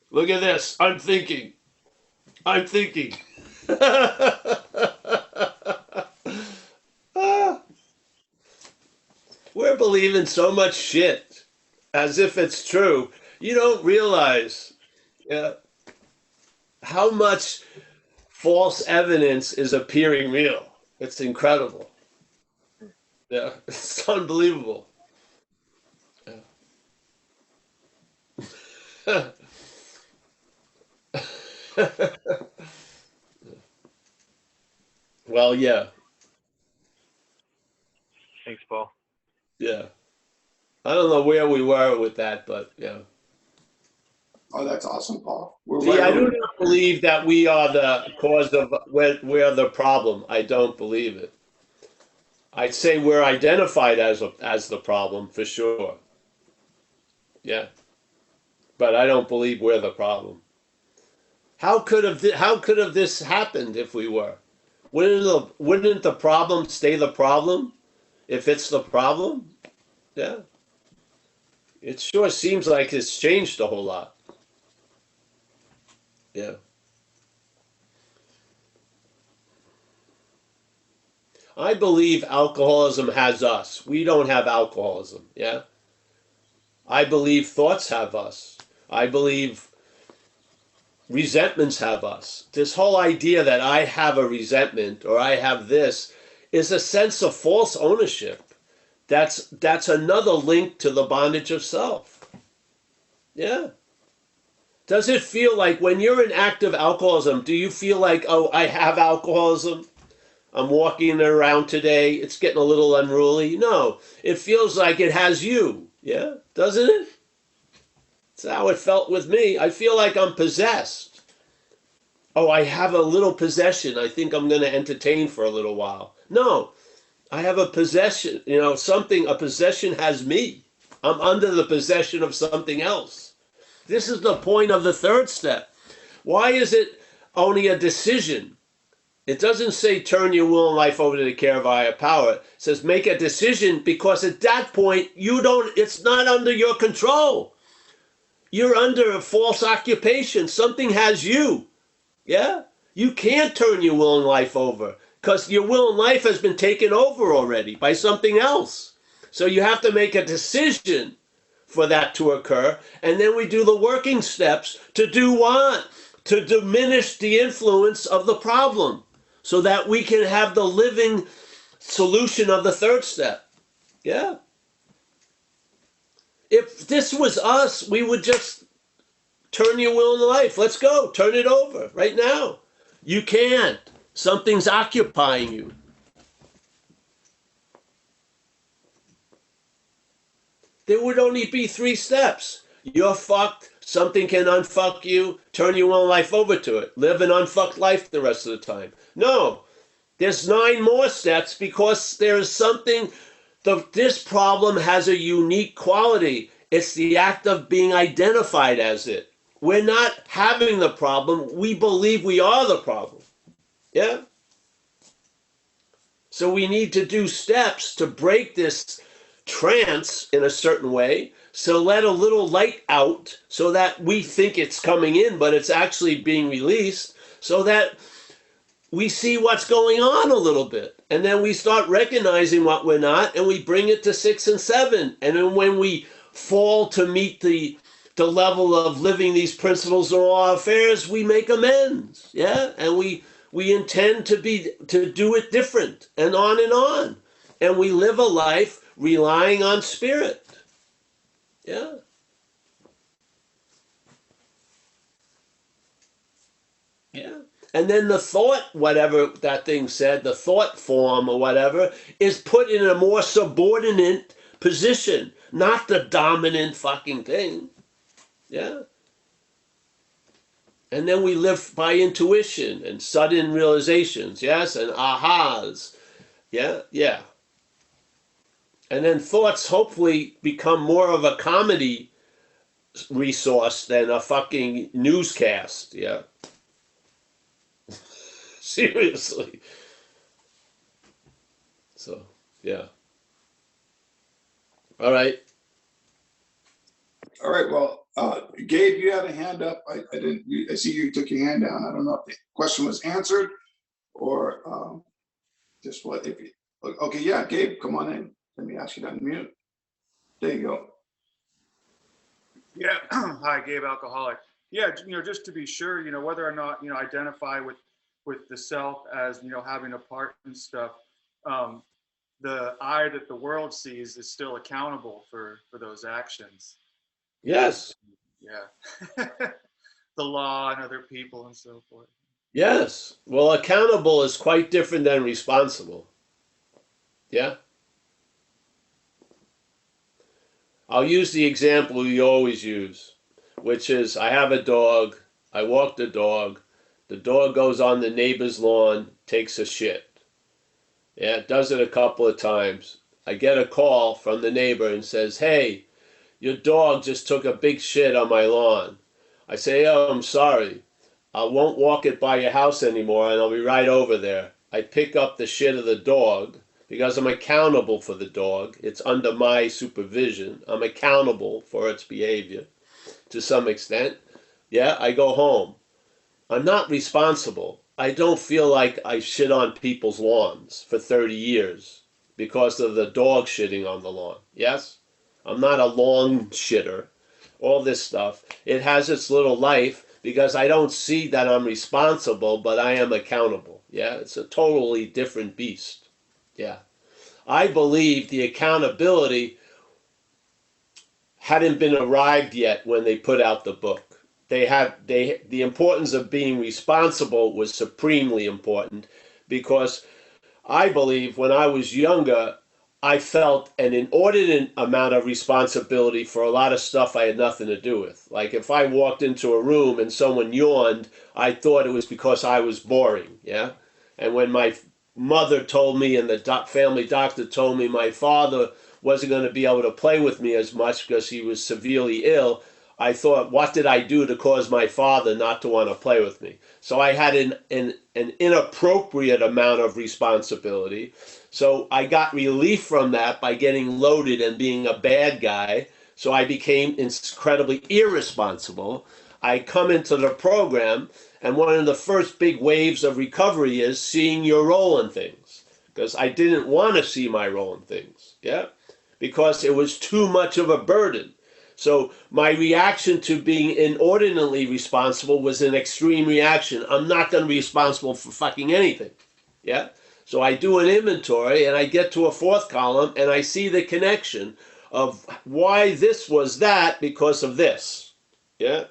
Look at this. I'm thinking. I'm thinking. We're believing so much shit as if it's true. You don't realize how much false evidence is appearing real. It's incredible. Yeah, it's unbelievable. Yeah. Well, yeah. Thanks, Paul. Yeah. I don't know where we were with that, but yeah. Oh, that's awesome, Paul. We're See, right I where do not believe that we are the cause of we're the problem. I don't believe it. I'd say we're identified as the problem for sure. Yeah. But I don't believe we're the problem. How could have this happened if we were? Wouldn't the problem stay the problem if it's the problem? Yeah. It sure seems like it's changed a whole lot. Yeah. I believe alcoholism has us. We don't have alcoholism. Yeah. I believe thoughts have us. I believe resentments have us. This whole idea that I have a resentment or I have this is a sense of false ownership. That's another link to the bondage of self. Yeah. Does it feel like when you're in active alcoholism, do you feel like, oh, I have alcoholism? I'm walking around today. It's getting a little unruly. No, it feels like it has you. Yeah, doesn't it? That's how it felt with me. I feel like I'm possessed. Oh, I have a little possession I think I'm going to entertain for a little while. No, I have a possession. A possession has me. I'm under the possession of something else. This is the point of the third step. Why is it only a decision? It doesn't say turn your will and life over to the care of a higher power. It says make a decision, because at that point it's not under your control. You're under a false occupation. Something has you. Yeah? You can't turn your will and life over because your will and life has been taken over already by something else. So you have to make a decision for that to occur. And then we do the working steps to do what? To diminish the influence of the problem so that we can have the living solution of the third step. Yeah. If this was us, we would just turn your will in life. Let's go. Turn it over right now. You can't. Something's occupying you. There would only be 3 steps. You're fucked. Something can unfuck you. Turn your own life over to it. Live an unfucked life the rest of the time. No. There's 9 more steps because there's something. This problem has a unique quality. It's the act of being identified as it. We're not having the problem. We believe we are the problem. Yeah? So we need to do steps to break this trance in a certain way. So let a little light out so that we think it's coming in, but it's actually being released so that we see what's going on a little bit. And then we start recognizing what we're not, and we bring it to 6 and 7. And then when we fall to meet the level of living these principles in all our affairs, we make amends. Yeah? And we intend to do it different, and on. And we live a life relying on spirit. Yeah. Yeah. And then the thought, whatever that thing said, the thought form or whatever, is put in a more subordinate position, not the dominant fucking thing. Yeah. And then we live by intuition and sudden realizations, yes, and ahas. Yeah, yeah. And then thoughts hopefully become more of a comedy resource than a fucking newscast, yeah. Seriously. So, yeah. All right. All right, well, Gabe, you had a hand up. I see you took your hand down. I don't know if the question was answered or just what, if you, okay, yeah, Gabe, come on in. Let me ask you to unmute. There you go. Yeah. Hi, Gabe, alcoholic. Yeah, just to be sure, whether or not, identify with the self as, having a part and stuff, the I that the world sees is still accountable for those actions. Yes. Yeah. The law and other people and so forth. Yes. Well, accountable is quite different than responsible. Yeah. I'll use the example you always use, which is I have a dog. I walk the dog. The dog goes on the neighbor's lawn, takes a shit. Yeah, it does it a couple of times. I get a call from the neighbor and says, hey, your dog just took a big shit on my lawn. I say, oh, I'm sorry. I won't walk it by your house anymore, and I'll be right over there. I pick up the shit of the dog because I'm accountable for the dog. It's under my supervision. I'm accountable for its behavior to some extent. Yeah, I go home. I'm not responsible. I don't feel like I shit on people's lawns for 30 years because of the dog shitting on the lawn. Yes? I'm not a lawn shitter. All this stuff. It has its little life because I don't see that I'm responsible, but I am accountable. Yeah? It's a totally different beast. Yeah. I believe the accountability hadn't been arrived yet when they put out the book. The importance of being responsible was supremely important because I believe when I was younger, I felt an inordinate amount of responsibility for a lot of stuff I had nothing to do with. Like if I walked into a room and someone yawned, I thought it was because I was boring, yeah? And when my mother told me and the family doctor told me my father wasn't going to be able to play with me as much because he was severely ill, I thought, what did I do to cause my father not to want to play with me? So I had an inappropriate amount of responsibility. So I got relief from that by getting loaded and being a bad guy. So I became incredibly irresponsible. I come into the program, and one of the first big waves of recovery is seeing your role in things. Because I didn't want to see my role in things, yeah? Because it was too much of a burden. So my reaction to being inordinately responsible was an extreme reaction. I'm not going to be responsible for fucking anything. Yeah. So I do an inventory and I get to a fourth column and I see the connection of why this was that because of this. Yeah.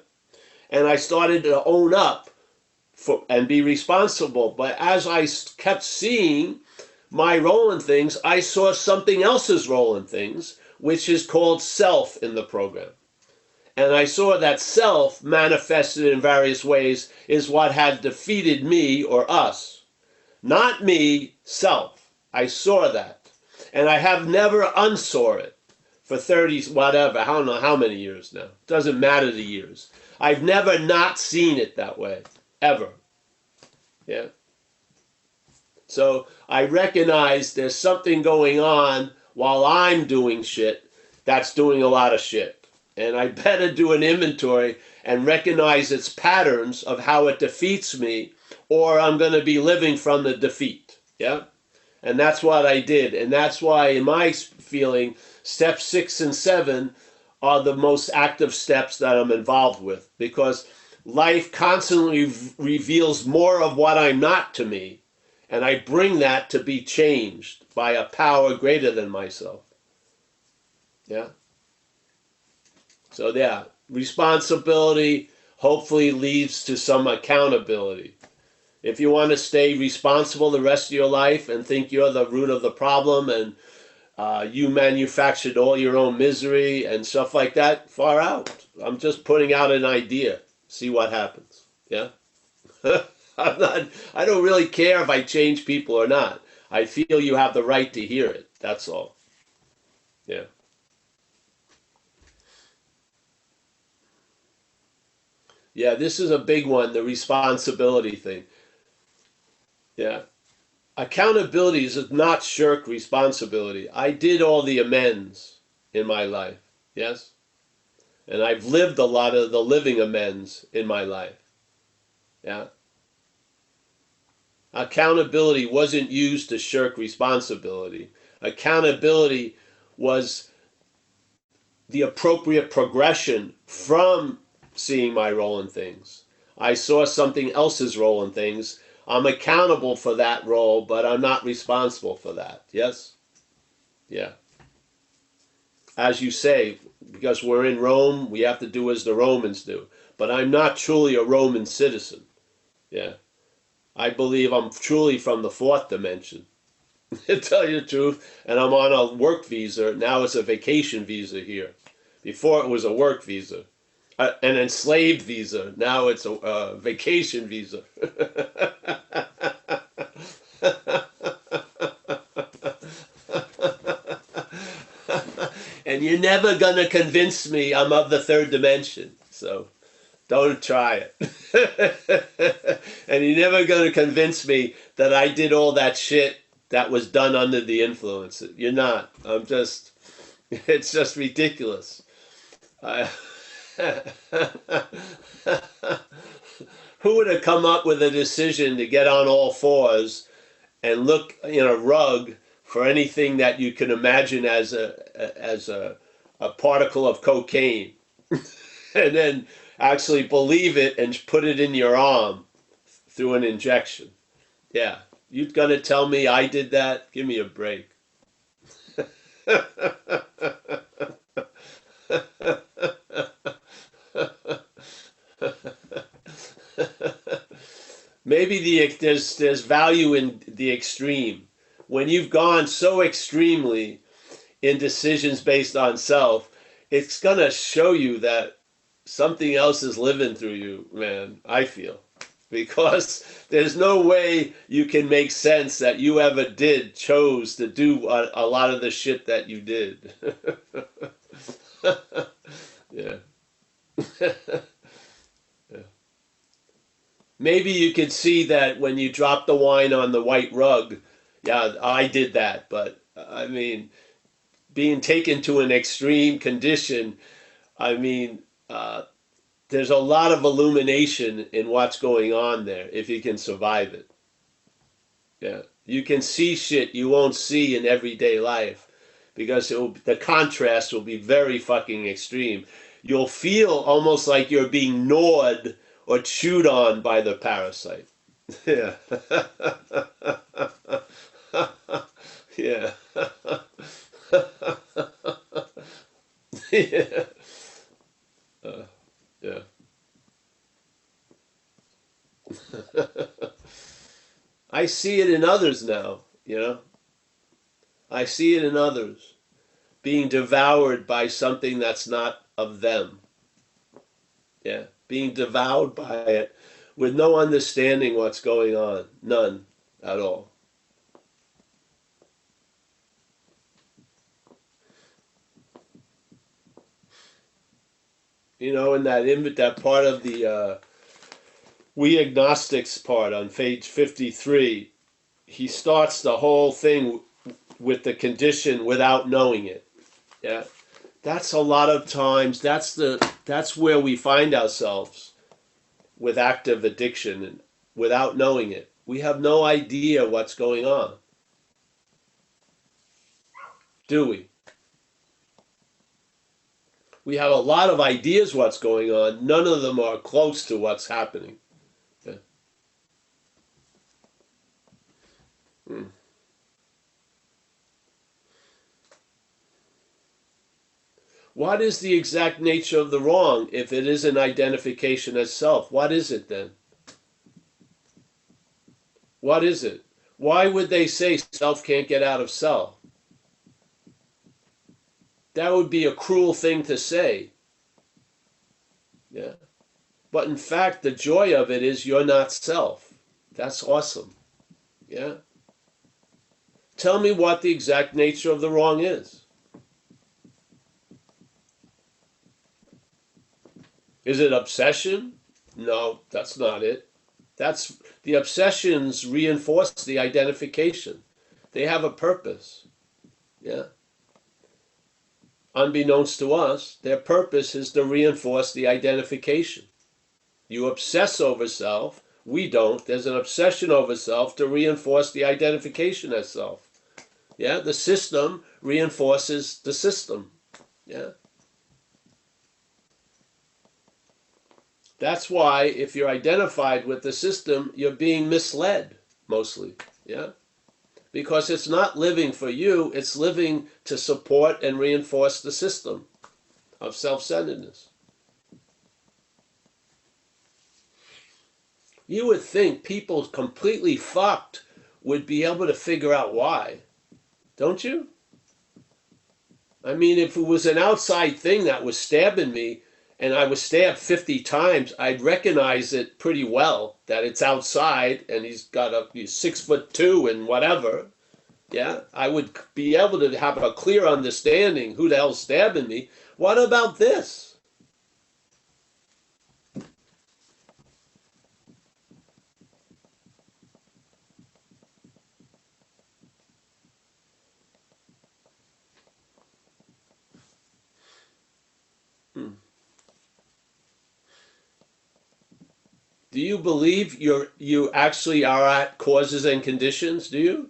And I started to own up for and be responsible. But as I kept seeing my role in things, I saw something else's role in things, which is called self in the program. And I saw that self manifested in various ways is what had defeated me or us. Not me, self. I saw that. And I have never unsaw it for 30, whatever, I don't know how many years now. It doesn't matter the years. I've never not seen it that way, ever. Yeah. So I recognize there's something going on while I'm doing shit that's doing a lot of shit. And I better do an inventory and recognize its patterns of how it defeats me, or I'm going to be living from the defeat. Yeah. And that's what I did. And that's why, in my feeling, step 6 and 7 are the most active steps that I'm involved with, because life constantly reveals more of what I'm not to me. And I bring that to be changed by a power greater than myself. Yeah. So yeah, responsibility hopefully leads to some accountability. If you want to stay responsible the rest of your life and think you're the root of the problem and you manufactured all your own misery and stuff like that, far out. I'm just putting out an idea. See what happens. Yeah? I don't really care if I change people or not. I feel you have the right to hear it. That's all. Yeah. Yeah, this is a big one, the responsibility thing. Yeah. Accountability is not shirk responsibility. I did all the amends in my life. Yes? And I've lived a lot of the living amends in my life. Yeah? Accountability wasn't used to shirk responsibility. Accountability was the appropriate progression from seeing my role in things. I saw something else's role in things. I'm accountable for that role, but I'm not responsible for that. Yes? Yeah. As you say, because we're in Rome, we have to do as the Romans do. But I'm not truly a Roman citizen. Yeah. I believe I'm truly from the fourth dimension, to tell you the truth. And I'm on a work visa. Now it's a vacation visa here. Before it was a work visa. An enslaved visa. Now it's a vacation visa. And you're never going to convince me I'm of the third dimension. So don't try it. And you're never going to convince me that I did all that shit that was done under the influence. You're not. It's just ridiculous. Who would have come up with a decision to get on all fours and look in a rug for anything that you can imagine as a particle of cocaine, and then actually believe it and put it in your arm through an injection? Yeah, you're gonna tell me I did that? Give me a break. Maybe there's value in the extreme. When you've gone so extremely in decisions based on self, it's gonna show you that something else is living through you, man, I feel. Because there's no way you can make sense that you ever chose to do a lot of the shit that you did. Yeah. Yeah. Maybe you could see that when you drop the wine on the white rug. Yeah, I did that. But, I mean, being taken to an extreme condition, I mean, there's a lot of illumination in what's going on there if you can survive it. Yeah. You can see shit you won't see in everyday life because the contrast will be very fucking extreme. You'll feel almost like you're being gnawed or chewed on by the parasite. Yeah. Yeah. Yeah. Yeah. I see it in others now, you know. I see it in others being devoured by something that's not of them. Yeah, being devoured by it with no understanding what's going on, none at all. You know, in that part of the We Agnostics part on page 53, he starts the whole thing with the condition without knowing it. Yeah, that's a lot of times. That's where we find ourselves with active addiction and without knowing it. We have no idea what's going on, do we? We have a lot of ideas what's going on. None of them are close to what's happening. Yeah. What is the exact nature of the wrong if it is an identification as self? What is it then? What is it? Why would they say self can't get out of self? That would be a cruel thing to say. Yeah. But in fact, the joy of it is you're not self. That's awesome. Yeah. Tell me what the exact nature of the wrong is. Is it obsession? No, that's not it. That's the obsessions reinforce the identification. They have a purpose. Yeah. Unbeknownst to us, their purpose is to reinforce the identification. You obsess over self. We don't. There's an obsession over self to reinforce the identification as self. Yeah. The system reinforces the system. Yeah. That's why if you're identified with the system, you're being misled mostly. Yeah. Because it's not living for you, it's living to support and reinforce the system of self-centeredness. You would think people completely fucked would be able to figure out why, don't you? I mean, if it was an outside thing that was stabbing me and I was stabbed 50 times, I'd recognize it pretty well that it's outside and he's 6'2" and whatever. Yeah, I would be able to have a clear understanding who the hell's stabbing me. What about this? Do you believe you actually are at causes and conditions? Do you?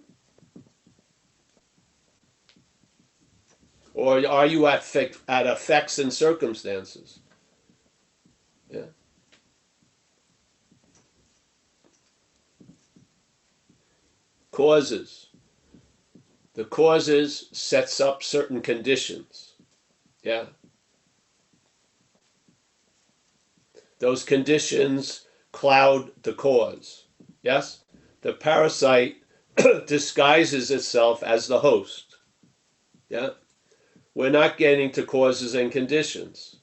Or are you at effects and circumstances? Yeah. Causes. The causes sets up certain conditions. Yeah. Those conditions cloud the cause. Yes? The parasite disguises itself as the host. Yeah? We're not getting to causes and conditions.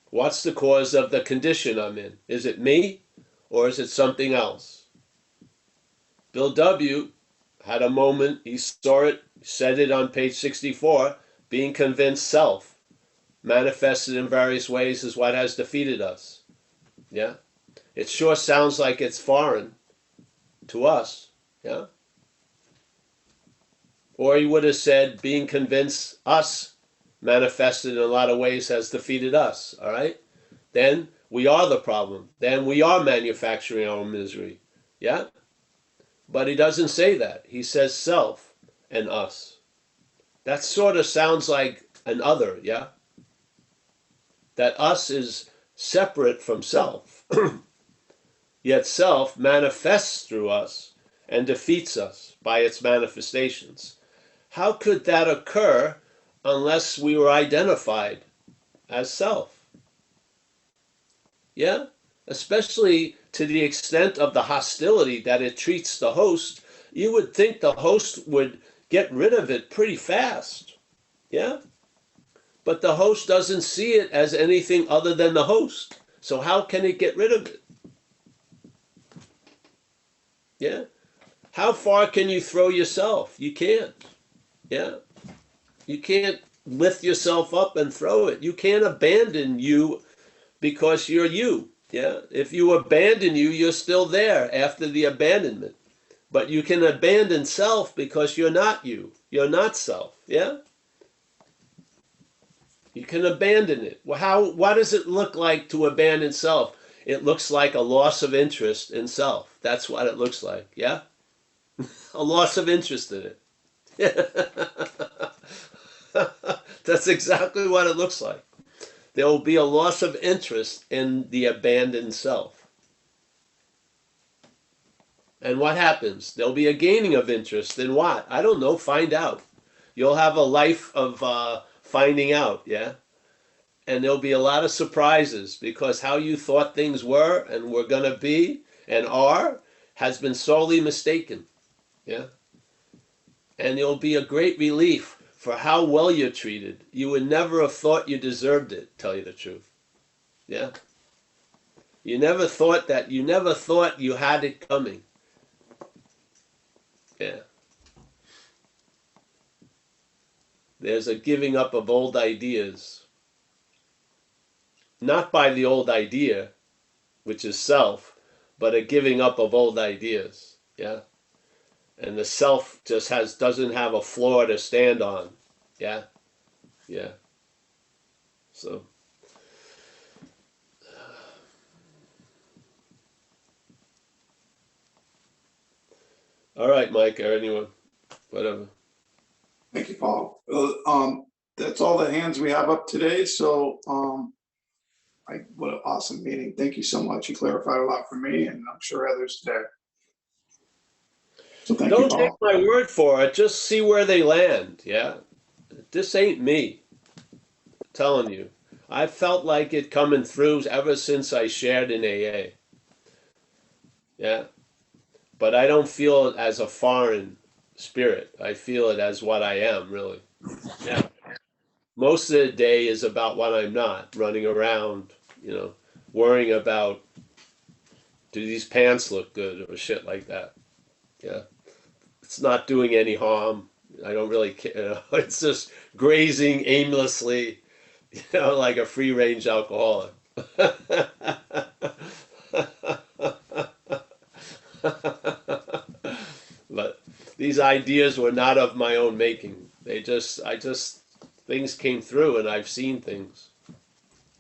What's the cause of the condition I'm in? Is it me or is it something else? Bill W. had a moment, he saw it, said it on page 64, being convinced self manifested in various ways is what has defeated us. Yeah? It sure sounds like it's foreign to us. Yeah? Or he would have said being convinced us manifested in a lot of ways has defeated us. All right? Then we are the problem. Then we are manufacturing our own misery. Yeah? But he doesn't say that. He says self. and us. That sort of sounds like an other, yeah? That us is separate from self. Yet self manifests through us and defeats us by its manifestations. How could that occur unless we were identified as self? Yeah? Especially to the extent of the hostility that it treats the host, you would think the host would get rid of it pretty fast. Yeah? But the host doesn't see it as anything other than the host. So how can it get rid of it? Yeah? How far can you throw yourself? You can't. Yeah? You can't lift yourself up and throw it. You can't abandon you because you're you. Yeah? If you abandon you, you're still there after the abandonment. But you can abandon self because you're not you. You're not self. Yeah? You can abandon it. Well, what does it look like to abandon self? It looks like a loss of interest in self. That's what it looks like. Yeah? A loss of interest in it. That's exactly what it looks like. There will be a loss of interest in the abandoned self. And what happens? There'll be a gaining of interest in what? I don't know. Find out. You'll have a life of finding out, yeah? And there'll be a lot of surprises because how you thought things were and were going to be and are has been sorely mistaken, yeah? And there'll be a great relief for how well you're treated. You would never have thought you deserved it, tell you the truth. Yeah? You never thought you had it coming. Yeah. There's a giving up of old ideas. Not by the old idea, which is self, but a giving up of old ideas. Yeah? And the self just doesn't have a floor to stand on. Yeah? Yeah. So all right, Mike, or anyone, whatever. Thank you, Paul. That's all the hands we have up today. So what an awesome meeting. Thank you so much. You clarified a lot for me and I'm sure others today. So thank you, Don't take Paul. my word for it. Just see where they land. Yeah. This ain't me. I'm telling you. I felt like it coming through ever since I shared in AA. Yeah. But I don't feel it as a foreign spirit. I feel it as what I am, really. Yeah. Most of the day is about what I'm not, running around, worrying about, do these pants look good or shit like that. Yeah. It's not doing any harm. I don't really care. It's just grazing aimlessly, like a free range alcoholic. But these ideas were not of my own making. Things came through and I've seen things.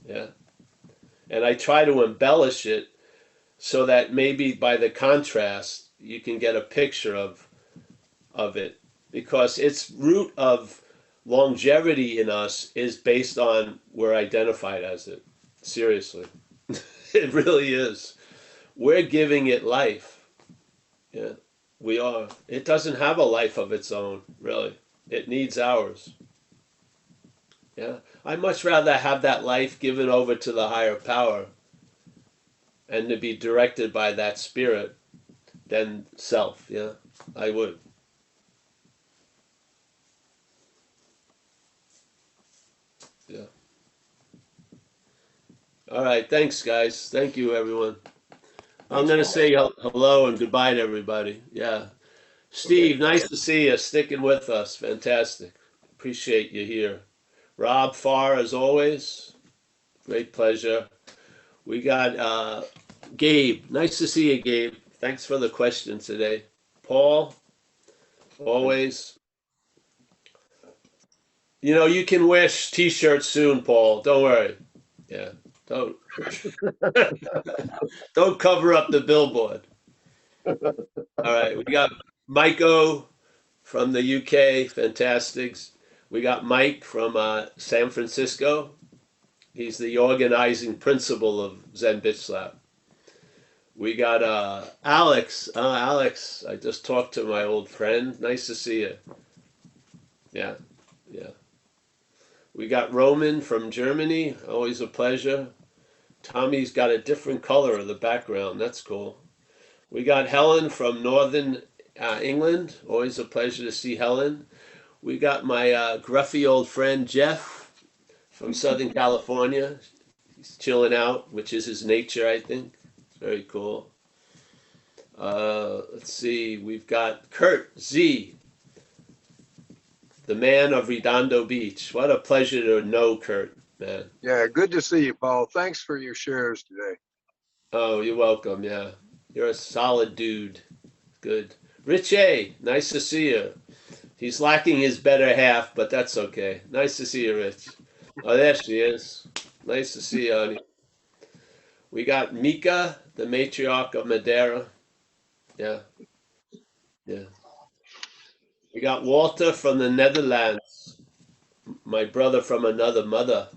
Yeah. And I try to embellish it so that maybe by the contrast, you can get a picture of it, because its root of longevity in us is based on we're identified as it. Seriously. It really is. We're giving it life. Yeah, we are. It doesn't have a life of its own, really. It needs ours. Yeah, I'd much rather have that life given over to the higher power and to be directed by that spirit than self. Yeah, I would. Yeah. All right. Thanks, guys. Thank you, everyone. I'm going to say hello and goodbye to everybody. Yeah. Steve, nice to see you. Sticking with us. Fantastic. Appreciate you here. Rob Farr, as always. Great pleasure. We got Gabe. Nice to see you, Gabe. Thanks for the question today. Paul, always. You can wear t-shirts soon, Paul. Don't worry. Yeah. Don't cover up the billboard. All right. We got Maiko, from the UK, fantastic. We got Mike from San Francisco. He's the organizing principal of Zen Bitch Slap. We got Alex. Alex, I just talked to my old friend. Nice to see you. Yeah, yeah. We got Roman from Germany. Always a pleasure. Tommy's got a different color of the background. That's cool. We got Helen from Northern England. Always a pleasure to see Helen. We got my gruffy old friend Jeff from Southern California. He's chilling out, which is his nature, I think. Very cool. Let's see. We've got Kurt Z, the man of Redondo Beach. What a pleasure to know Kurt, man. Yeah, good to see you, Paul. Thanks for your shares today. Oh, you're welcome. Yeah, you're a solid dude. Good. Rich A, nice to see you. He's lacking his better half, but that's okay. Nice to see you, Rich. Oh, there she is. Nice to see you, honey. We got Mika, the matriarch of Madeira. Yeah, yeah. We got Walter from the Netherlands, my brother from another mother.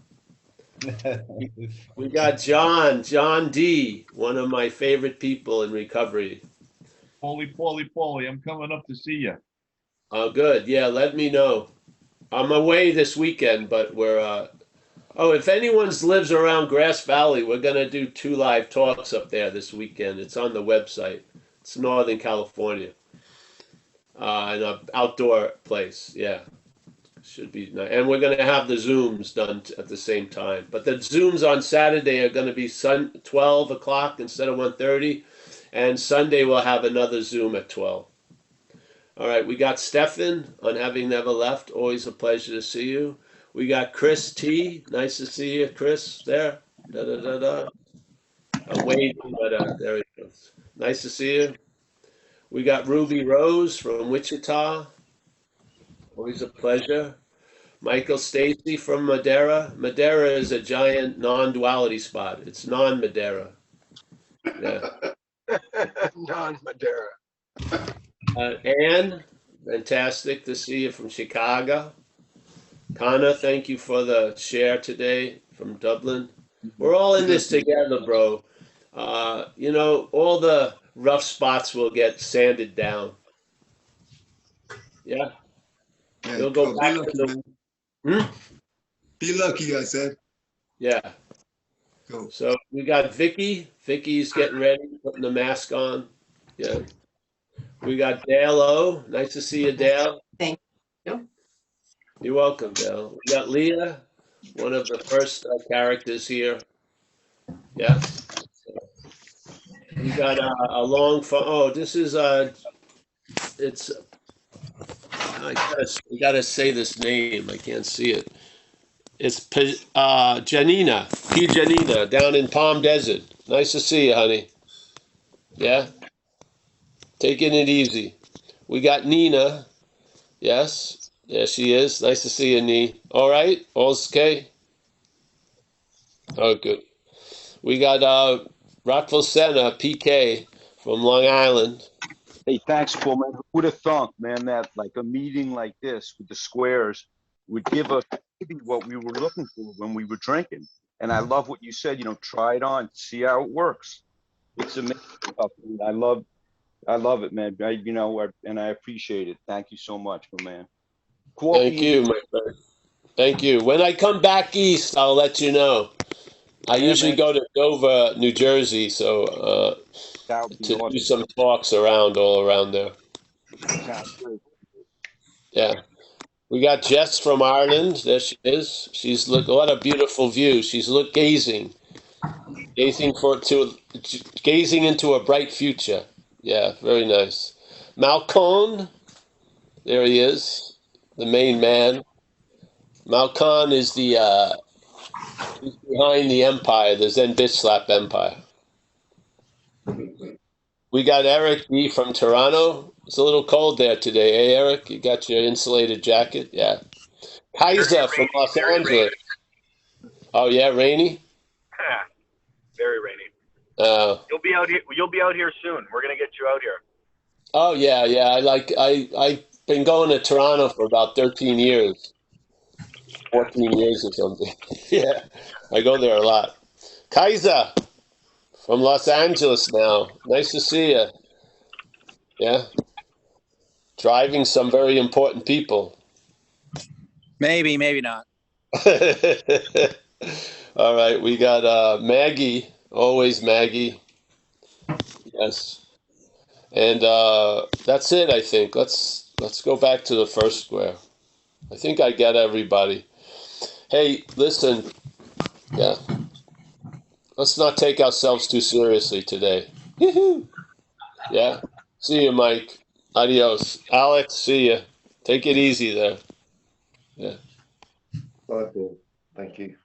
We got John D, one of my favorite people in recovery. Paulie, I'm coming up to see you. Oh, good. Yeah, let me know. I'm away this weekend, but we're oh, if anyone lives around Grass Valley, we're gonna do 2 live talks up there this weekend. It's on the website. It's Northern California, in an outdoor place. Yeah, should be nice. And we're gonna have the Zooms done at the same time. But the Zooms on Saturday are gonna be 12 o'clock instead of 1:30, and Sunday we'll have another Zoom at 12. All right, we got Stefan on Having Never Left. Always a pleasure to see you. We got Chris T. Nice to see you, Chris. There. Da, da, da, da. I'm waiting, but there he goes. Nice to see you. We got Ruby Rose from Wichita. Always a pleasure. Michael Stacy from Madeira. Madeira is a giant non-duality spot. It's non-Madeira. Yeah. Non-Madeira. Anne, fantastic to see you from Chicago. Connor, thank you for the share today from Dublin. We're all in this together, bro. You know, all the rough spots will get sanded down. Yeah. Yeah, We'll go be back lucky, to man. the. Be lucky, I said. Yeah. Go. So we got Vicky. Vicky's getting ready, putting the mask on. Yeah. We got Dale O. Nice to see you, Dale. Thank you. You're welcome, Dale. We got Leah, one of the first characters here. Yeah. We got a long phone. Oh, this is it's. We gotta say this name. I can't see it. It's Janina, P. Janina, down in Palm Desert. Nice to see you, honey. Yeah. Taking it easy. We got Nina. Yes. There she is. Nice to see you, Nee. All right. All's okay. Oh, good. We got Rockville Center, PK from Long Island. Hey, thanks, Paul, man. Who would have thought, man, that like a meeting like this with the squares would give us maybe what we were looking for when we were drinking. And I love what you said, you know, try it on, see how it works. It's amazing stuff. I love it, man. And I appreciate it. Thank you so much, my man. Thank you, my friend. Thank you. When I come back east, I'll let you know. I usually go to Dover, New Jersey, so to do some talks all around there. Yeah. We got Jess from Ireland. There she is. She's what a beautiful view. She's gazing into a bright future. Yeah, very nice. Malcon, there he is, the main man. Malcon is he's behind the empire, the Zen Bitch Slap empire. We got Eric B from Toronto. It's a little cold there today, eh, Eric? You got your insulated jacket? Yeah. Kaiser from Los Angeles. Oh yeah, rainy? Yeah, very rainy. You'll be out here soon. We're gonna get you out here. Oh yeah. been going to Toronto for about 13 years, 14 years or something. Yeah, I go there a lot. Kaiser from Los Angeles now. Nice to see you. Yeah, driving some very important people. Maybe, maybe not. All right, we got Maggie, always Maggie. Yes. And that's it, I think. Let's go back to the first square. I think I get everybody. Hey, listen, yeah. Let's not take ourselves too seriously today. Yoo-hoo. Yeah. See you, Mike. Adios. Alex, see you. Take it easy there. Yeah. Bye, Paul. Thank you.